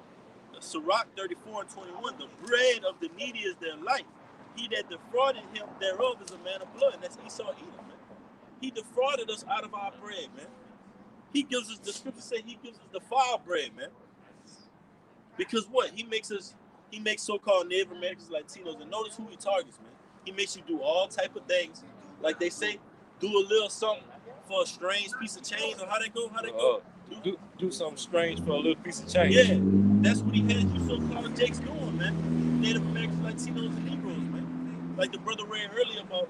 Sirach 34:21, the bread of the needy is their life. He that defrauded him thereof is a man of blood. And that's Esau Edom, man. He defrauded us out of our bread, man. He gives us, the scripture says he gives us the foul bread, man. Because what? He makes so-called Native Americans, Latinos, and notice who he targets, man. He makes you do all type of things. Like they say, do a little something for a strange piece of change, or how they go? How they go? Do something strange for a little piece of change. Yeah, that's what he had you so-called Jakes doing, man. Native Americans, Latinos, and Negroes, man. Like the brother read earlier about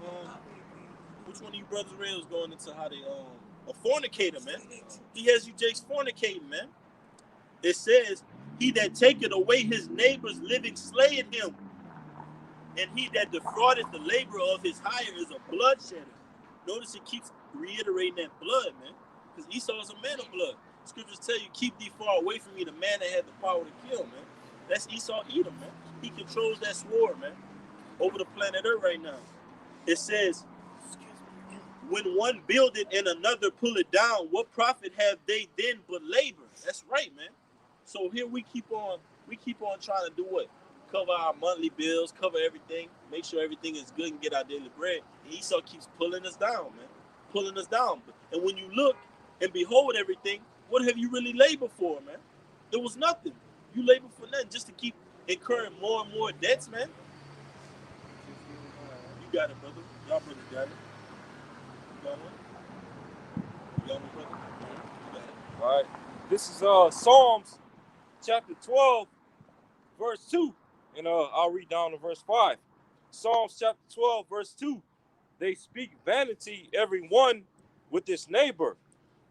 which one of you brothers read was going into how they a fornicator, man. He has you Jakes fornicating, man. It says, "He that taketh away his neighbor's living slayeth him, and he that defraudeth the labor of his hire is a bloodshedder." Notice it keeps reiterating that blood, man, because Esau is a man of blood. Scriptures tell you, "Keep thee far away from me, the man that had the power to kill," man. That's Esau Edom, man. He controls that sword, man, over the planet Earth right now. It says, "When one build it and another pull it down, what profit have they then but labor?" That's right, man. So here we keep on trying to do what? Cover our monthly bills, cover everything, make sure everything is good and get our daily bread. And Esau keeps pulling us down, man. Pulling us down. And when you look and behold everything, what have you really labored for, man? There was nothing. You labored for nothing, just to keep incurring more and more debts, man. You got it, brother. Y'all brothers got it. You got one? You got one, brother? You got it. All right. This is Psalms chapter 12, verse 2. And I'll read down to verse 5. Psalms chapter 12, verse 2. They speak vanity, every one with his neighbor.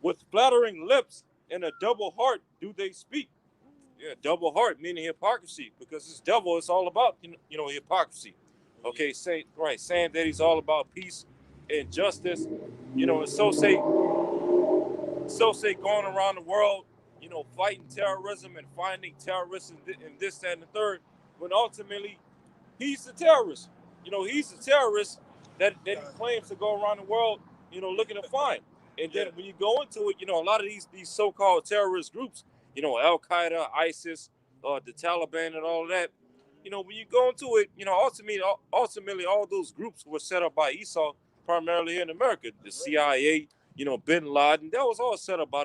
With flattering lips and a double heart do they speak. Yeah, double heart meaning hypocrisy, because this devil is all about hypocrisy. Okay, saying that he's all about peace and justice. And so say going around the world, fighting terrorism and finding terrorists and this, that, and the third, when ultimately he's the terrorist. He's the terrorist that he claims to go around the world, looking to find. And then when you go into it, a lot of these so-called terrorist groups, Al Qaeda, ISIS, the Taliban, and all of that. When you go into it, ultimately, all those groups were set up by Esau, primarily in America. The CIA, Bin Laden, that was all set up by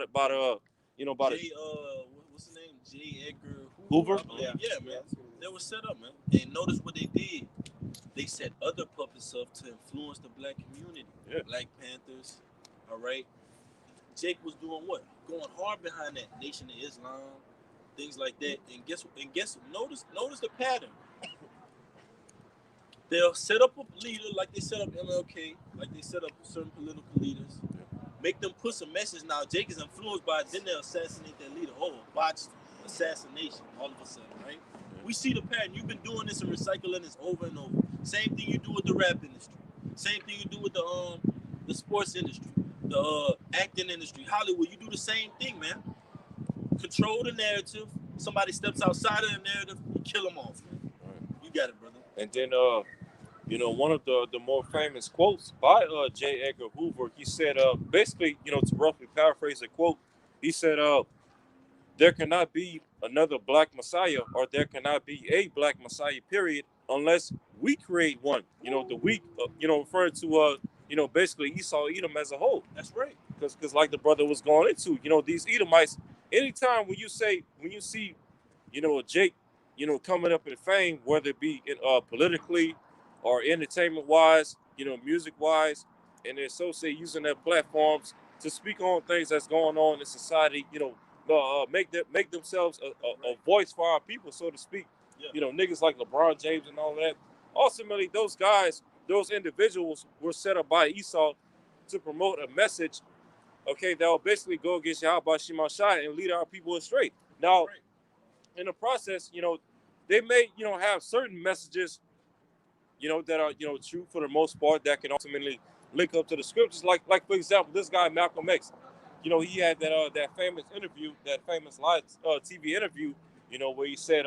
what's his name? J. Edgar Hoover. Yeah, man. They were set up, man. And notice what they did. They set other puppets up to influence the black community. Yeah. Black Panthers, all right? Jake was doing what? Going hard behind that Nation of Islam, things like that. And notice the pattern. They'll set up a leader like they set up MLK, like they set up certain political leaders. Make them push a message. Now Jake is influenced by it, then they'll assassinate their leader. Oh, botched assassination all of a sudden, right? We see the pattern. You've been doing this and recycling this over and over. Same thing you do with the rap industry. Same thing you do with the sports industry, the acting industry, Hollywood. You do the same thing, man. Control the narrative. Somebody steps outside of the narrative, you kill them off, man. You got it, brother. And then one of the more famous quotes by J. Edgar Hoover, he said, basically, to roughly paraphrase the quote, he said, there cannot be another black Messiah, or there cannot be a black Messiah, period, unless we create one. The weak, referring to, basically Esau, Edom as a whole. That's right. Because like the brother was going into, these Edomites, anytime when you see, a Jake, coming up in fame, whether it be politically or entertainment-wise, music-wise, and they're associated using their platforms to speak on things that's going on in society, make themselves a voice for our people, so to speak. Yeah. Niggas like LeBron James and all of that. Ultimately, those guys, those individuals were set up by Esau to promote a message, okay, that will basically go against Yahweh Shema Shai and lead our people astray. Now, in the process, they may, have certain messages, that are, true for the most part, that can ultimately link up to the scriptures. Like for example, this guy Malcolm X, he had that famous interview, that famous live TV interview, where he said,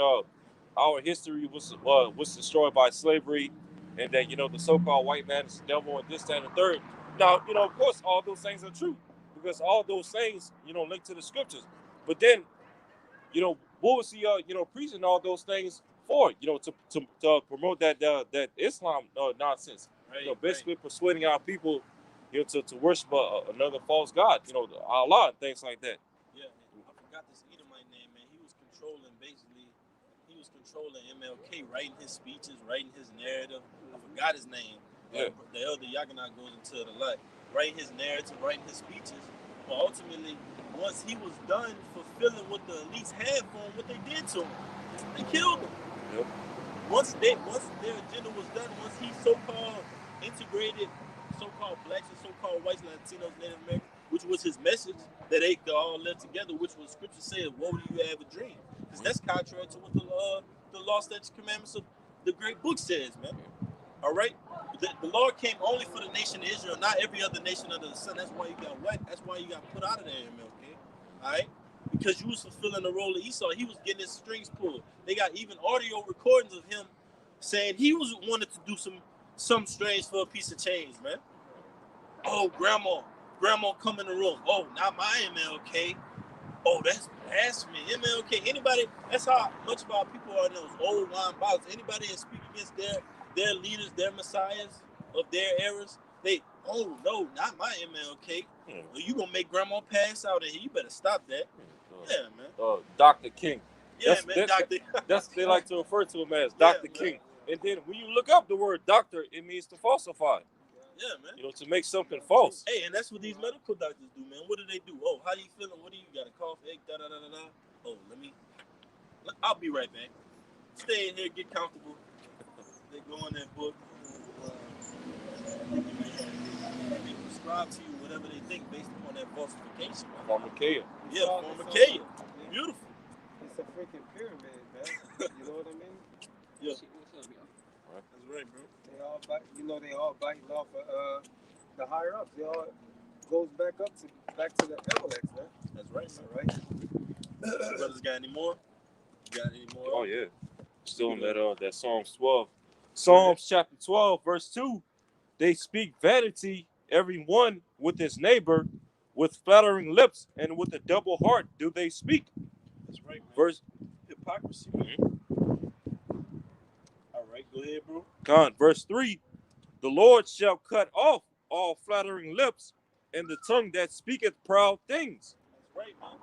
our history was destroyed by slavery, and that the so-called white man is the devil, and this, that, and the third. Now, of course, all those things are true, because all those things, link to the scriptures. But then, what was he, preaching all those things for? To promote that Islam nonsense. Right, basically persuading our people, to worship another false god, Allah and things like that. Yeah, I forgot this Edomite name, man. He was controlling MLK, writing his speeches, writing his narrative. I forgot his name. the elder Yaganah goes into it a lot, writing his narrative, writing his speeches. But ultimately, once he was done fulfilling what the elites had for him, what they did to him, they killed him. Yep. Once their agenda was done, once he so-called integrated so-called blacks and so-called whites, Latinos, Native Americans, which was his message that they all lived together, which was scripture said, "Woe do you have a dream?" Because that's contrary to what the law, statutes, commandments of the great book says, man. All right, the Lord came only for the nation of Israel, not every other nation under the sun. That's why you got whacked. That's why you got put out of there, MLK. All right, because you was fulfilling the role of Esau. He was getting his strings pulled. They got even audio recordings of him saying he wanted to do some strange for a piece of change, man. Oh, grandma come in the room. Oh, not my MLK. Oh, that's blasphemy. MLK. Anybody? That's how much of our people are in those old wine bottles. Anybody that speak against their leaders, their messiahs of their eras, oh no, not my MLK. You gonna make grandma pass out in here? You better stop that. Yeah, man. Dr. King. Yeah, man. Doctor. That's they like to refer to him as Dr. King. And then when you look up the word doctor, it means to falsify. Yeah, man. You know, to make something false. Hey, and that's what these medical doctors do, man. What do they do? Oh, how do you feeling? What do you got? A cough, ache, da da da da da. Oh, I'll be right back. Stay in here, get comfortable. They go in that book. They prescribe to you whatever they think based upon that falsification. Pharmakeia. Yeah, pharmakeia. Beautiful. It's a freaking pyramid, man. You know what I mean? Yeah. That's right, bro. They all biting off of the higher ups. They all goes back to the Amaleks, man. That's right, man. Right. Brothers got any more? You got any more? Oh yeah. Still in that Psalms 12. Psalms chapter 12, verse 2. They speak vanity, every one with his neighbor, with flattering lips and with a double heart do they speak. That's right, man. Verse hypocrisy. All right, go ahead, bro. Verse 3. The Lord shall cut off all flattering lips and the tongue that speaketh proud things. That's right, man.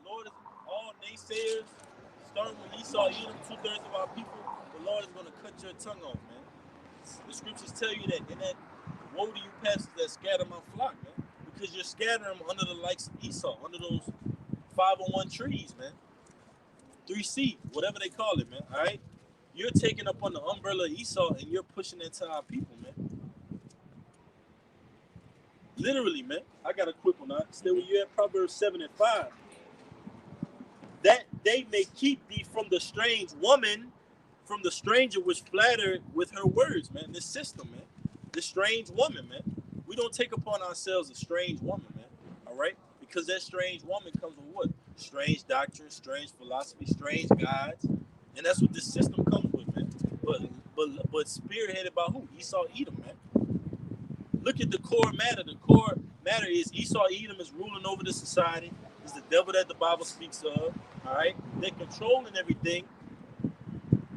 The Lord is all naysayers, starting with Esau, Edom, 2/3 of our people. The Lord is going to cut your tongue off, man. The scriptures tell you that in that woe to you pastors that scatter my flock, man. Because you're scattering them under the likes of Esau, under those 501 trees, man. 3C, whatever they call it, man. All right? You're taking up on the umbrella of Esau and you're pushing it to our people, man. Literally, man. I got a quick one. Stay where you at, Proverbs 7:5. That they may keep thee from the strange woman, from the stranger which flattered with her words, man. This system, man. This strange woman, man. We don't take upon ourselves a strange woman, man. All right? Because that strange woman comes with what? Strange doctrine, strange philosophy, strange gods. And that's what this system comes with, man. But spearheaded by who? Esau, Edom, man. Look at the core matter. The core matter is Esau, Edom is ruling over the society. It's the devil that the Bible speaks of. All right? They're controlling everything.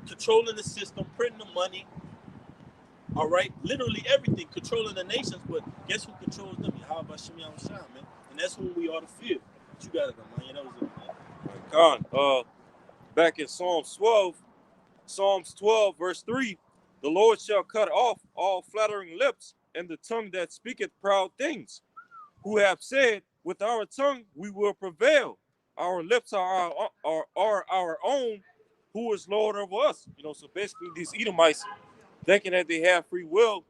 Controlling the system, printing the money. All right? Literally everything. Controlling the nations. But guess who controls them? How about Shimei Shah, man? And that's who we ought to fear. But you got it, man. Yeah, that was it, man. Back in Psalms 12, verse 3, the Lord shall cut off all flattering lips and the tongue that speaketh proud things, who have said, with our tongue we will prevail. Our lips are our own, who is Lord over us. You know, so basically these Edomites thinking that they have free will,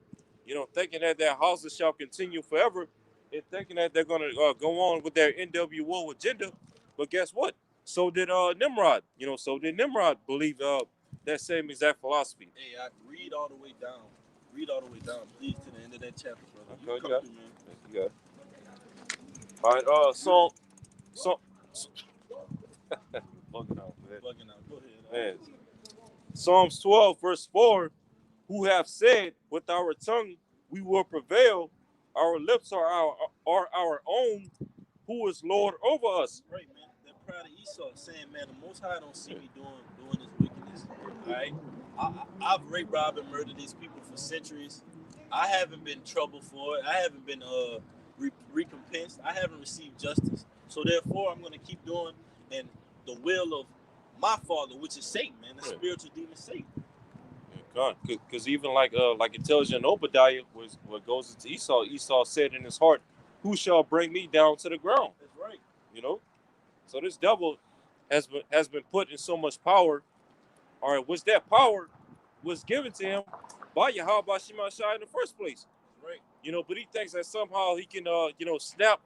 you know, thinking that their houses shall continue forever, and thinking that they're going to go on with their NWO agenda. But guess what? So did Nimrod. You know, so did Nimrod believe that same exact philosophy. Hey, I read all the way down. Read all the way down, please, to the end of that chapter, brother. Okay, you come through, man. You got it. All right, bugging out, man. Bugging out. Go ahead. Man. Psalms 12, verse 4, who have said, with our tongue we will prevail, our lips are our own, who is Lord over us. Right, man. That pride of Esau saying, man, the Most High don't see me doing this wickedness. All right? I've raped, robbed, and murdered these people for centuries. I haven't been troubled for it. I haven't been recompensed. I haven't received justice. So therefore, I'm going to keep doing and the will of my father, which is Satan, man, the spiritual demon Satan. Because even like it tells you in Obadiah, what goes into Esau. Esau said in his heart, "Who shall bring me down to the ground?" That's right. You know. So this devil has been put in so much power. All right, which that power was given to him by Yahweh Shema Shai in the first place. That's right. You know, but he thinks that somehow he can snap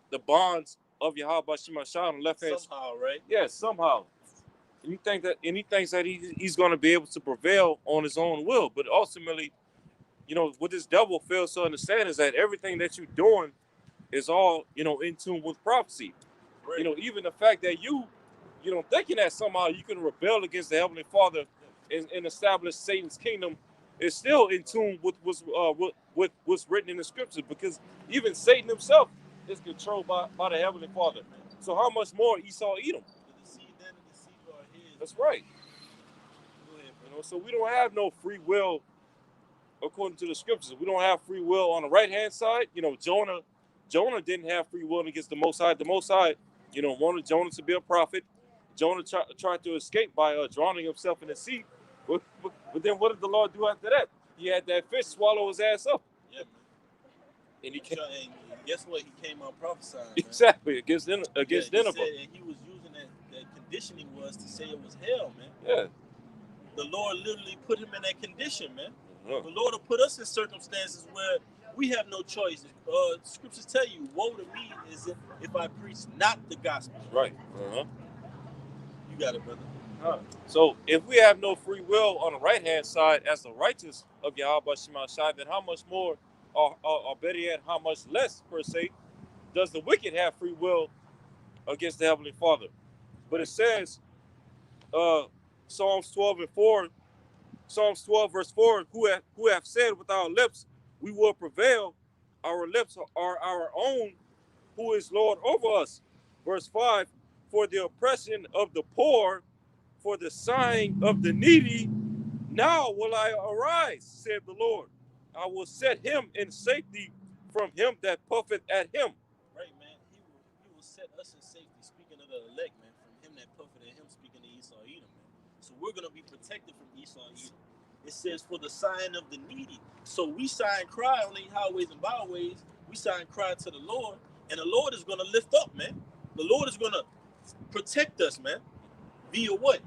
the bonds of Yahweh Shema Shai on the left hand. Somehow, right? Yeah, somehow. And he thinks that he's going to be able to prevail on his own will. But ultimately, what this devil fails to understand is that everything that you're doing is all, in tune with prophecy. Right. Even the fact that thinking that somehow you can rebel against the Heavenly Father and establish Satan's kingdom is still in tune with what's written in the scriptures, because even Satan himself is controlled by the Heavenly Father. So how much more Esau Edom? The seed then and the seed are his. That's right. Go ahead, So we don't have no free will according to the scriptures. We don't have free will on the right hand side. Jonah didn't have free will against the Most High. The Most High, wanted Jonah to be a prophet. Jonah tried to escape by drowning himself in the sea. But then what did the Lord do after that? He had that fish swallow his ass up. Yeah, man. And he came. And guess what? He came out prophesying. Man. Exactly. Against Nineveh. And he was using that conditioning was to say it was hell, man. Yeah. The Lord literally put him in that condition, man. Uh-huh. The Lord will put us in circumstances where we have no choice. Scriptures tell you, woe to me is if I preach not the gospel. Right. Uh-huh. You got it, brother. So if we have no free will on the right hand side as the righteous of Yahweh Shema Shai, then how much more, or better yet, how much less per se, does the wicked have free will against the Heavenly Father? But it says, Psalms 12 verse 4, who have said with our lips we will prevail, our lips are our own, who is Lord over us. Verse 5, for the oppression of the poor, for the sighing of the needy, now will I arise, said the Lord. I will set him in safety from him that puffeth at him. Right, man. He will set us in safety, speaking of the elect, man, from him that puffeth at him, speaking to Esau Edom, man. So we're going to be protected from Esau Edom. It says, for the sighing of the needy. So we sigh and cry on these highways and byways. We sigh and cry to the Lord, and the Lord is going to lift up, man. The Lord is going to protect us, man. Via what?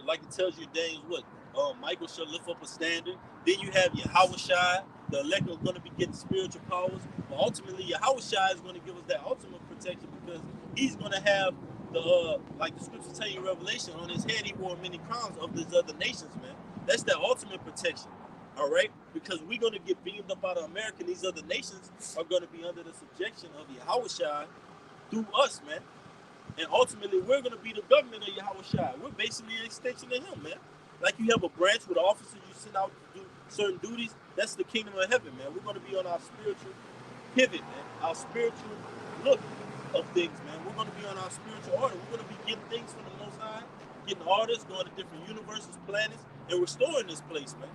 Like it tells you, James, what? Michael shall lift up a standard. Then you have Yahushua. The elect are going to be getting spiritual powers. But ultimately, Yahushua is going to give us that ultimate protection, because he's going to have like the scriptures tell you in Revelation, on his head he wore many crowns of these other nations, man. That's that ultimate protection. All right? Because we're going to get beamed up out of America, and these other nations are going to be under the subjection of Yahushua through us, man. And ultimately, we're going to be the government of Yahushua. We're basically an extension of him, man. Like you have a branch with officers you send out to do certain duties. That's the kingdom of heaven, man. We're going to be on our spiritual pivot, man. Our spiritual look of things, man. We're going to be on our spiritual order. We're going to be getting things from the Most High, getting orders, going to different universes, planets, and restoring this place, man.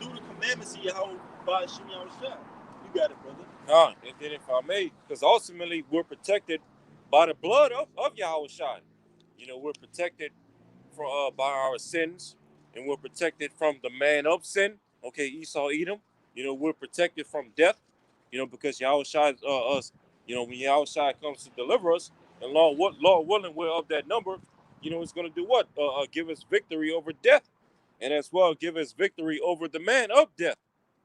Through the commandments of Yahweh Shem Yahushua. You got it, brother. And then if I may, because ultimately we're protected by the blood of Yahushua. We're protected from by our sins, and we're protected from the man of sin, okay, Esau Edom. We're protected from death, because Yahushua us, when Yahushua comes to deliver us, and Lord willing, we're of that number, it's going to do what? Give us victory over death, and as well give us victory over the man of death,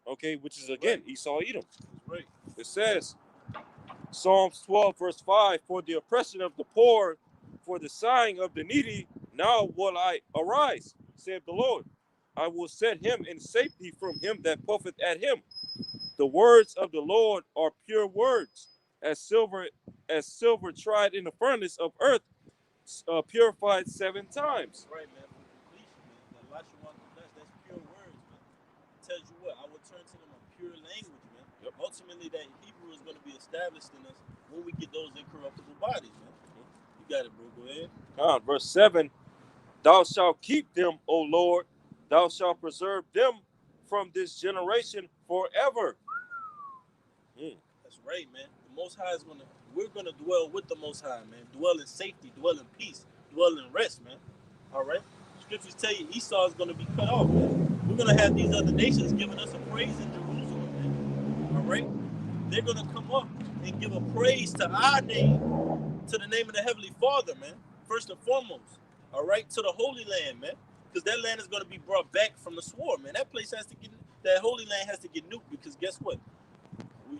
okay, which is again Esau Edom. Right. It says, Psalms 12 verse 5, for the oppression of the poor, for the sighing of the needy, now will I arise, saith the Lord. I will set him in safety from him that puffeth at him. The words of the Lord are pure words, as silver tried in the furnace of earth, purified 7 times. Right, man. For completion, man. That's pure words, man. It tells you what? I will turn to them a pure language, man. Yep. Ultimately, that Hebrew is going to be established in us when we get those incorruptible bodies, man. You got it, bro. Go ahead. Verse 7, thou shalt keep them, O Lord, thou shalt preserve them from this generation forever. That's right, man. The Most High we're gonna dwell with the Most High, man. Dwell in safety, dwell in peace, dwell in rest, man. All right. scriptures tell you Esau is going to be cut off, man. We're going to have these other nations giving us a praise in Jerusalem, man. All right? They're going to come up and give a praise to our name, to the name of the Heavenly Father, man. First and foremost. All right? To the Holy Land, man. Because that land is going to be brought back from the sword, man. That place has to get, that Holy Land has to get nuked, because guess what?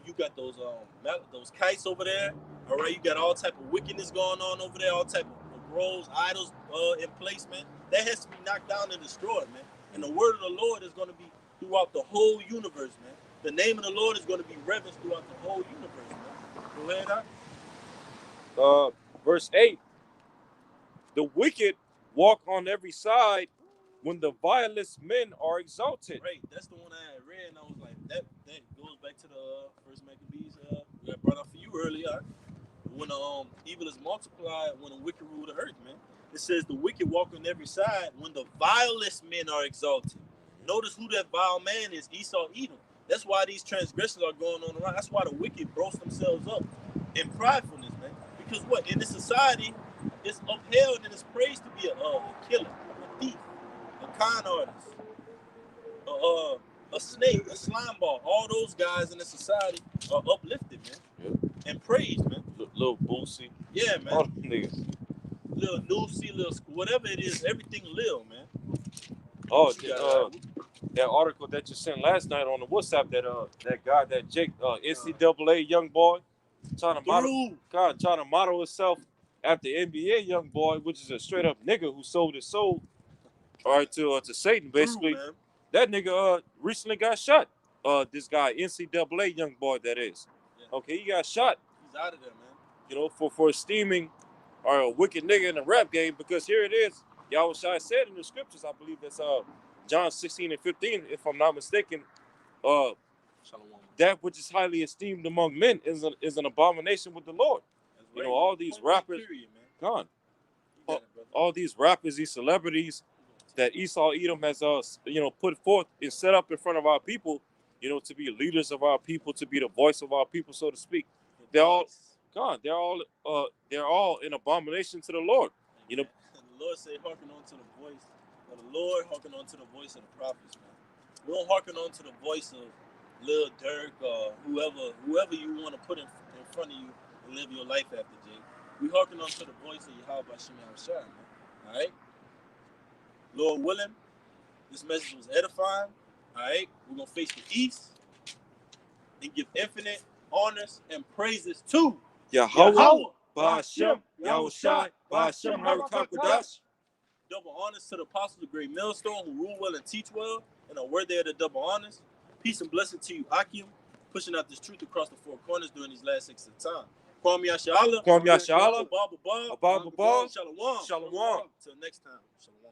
You got those kites over there. All right, you got all type of wickedness going on over there, all type of groves, idols in place, man. That has to be knocked down and destroyed, man. And the word of the Lord is going to be throughout the whole universe, man. The name of the Lord is going to be reverenced throughout the whole universe, man. Go ahead, Doc. Verse 8. The wicked walk on every side when the vilest men are exalted. Right, that's the one I had read, and I was like, that goes back to the first Maccabees we I brought up for you earlier. When evil is multiplied, when the wicked rule the earth, man. It says the wicked walk on every side when the vilest men are exalted. Notice who that vile man is, Esau, Edom. That's why these transgressions are going on around. That's why the wicked boast themselves up in pridefulness, man. Because what? In this society, it's upheld and it's praised to be a killer, a thief, a con artist, a snake, a slime ball. All those guys in the society are uplifted, man. Yep. And praised, man. Little Boosie. Yeah, man. All them niggas. Little Noosey, little whatever it is, everything Lil, man. Oh, that article that you sent last night on the WhatsApp, that guy, that Jake, NCAA young boy, trying to model himself after NBA young boy, which is a straight up nigga who sold his soul, all right, to Satan, basically. True, that nigga recently got shot. This guy, NCAA young boy, that is. Yeah. Okay, he got shot. He's out of there, man. You know, for esteeming a wicked nigga in the rap game, because here it is. Yahushua said in the scriptures, I believe that's John 16 and 15, if I'm not mistaken, that which is highly esteemed among men is an abomination with the Lord. Right. You know, all these rappers, all these rappers, these celebrities that Esau Edom has put forth and set up in front of our people, you know, to be leaders of our people, to be the voice of our people, so to speak. They're all an abomination to the Lord. You know, the Lord say, hearken on to the voice of the Lord, hearken on to the voice of the prophets, man. We don't hearken on to the voice of Lil Durk or whoever you want to put in front of you and live your life after, Jake. We hearken on to the voice of Yahweh Hashem Yahushua, man. All right? Lord willing, this message was edifying. All right? We're going to face the east and give infinite honors and praises to Yahweh, Ba'ashem, Yahushua, Ba'ashem, Harakakodash. Double honors to the apostles of Great Millstone who rule well and teach well and are worthy of the double honors. Peace and blessing to you, Akim, pushing out this truth across the four corners during these last 6 of time. Kwam Yashala, Kwam Yashala, Abba, Abba, Shalom. Shalom. Till next time. Shalom.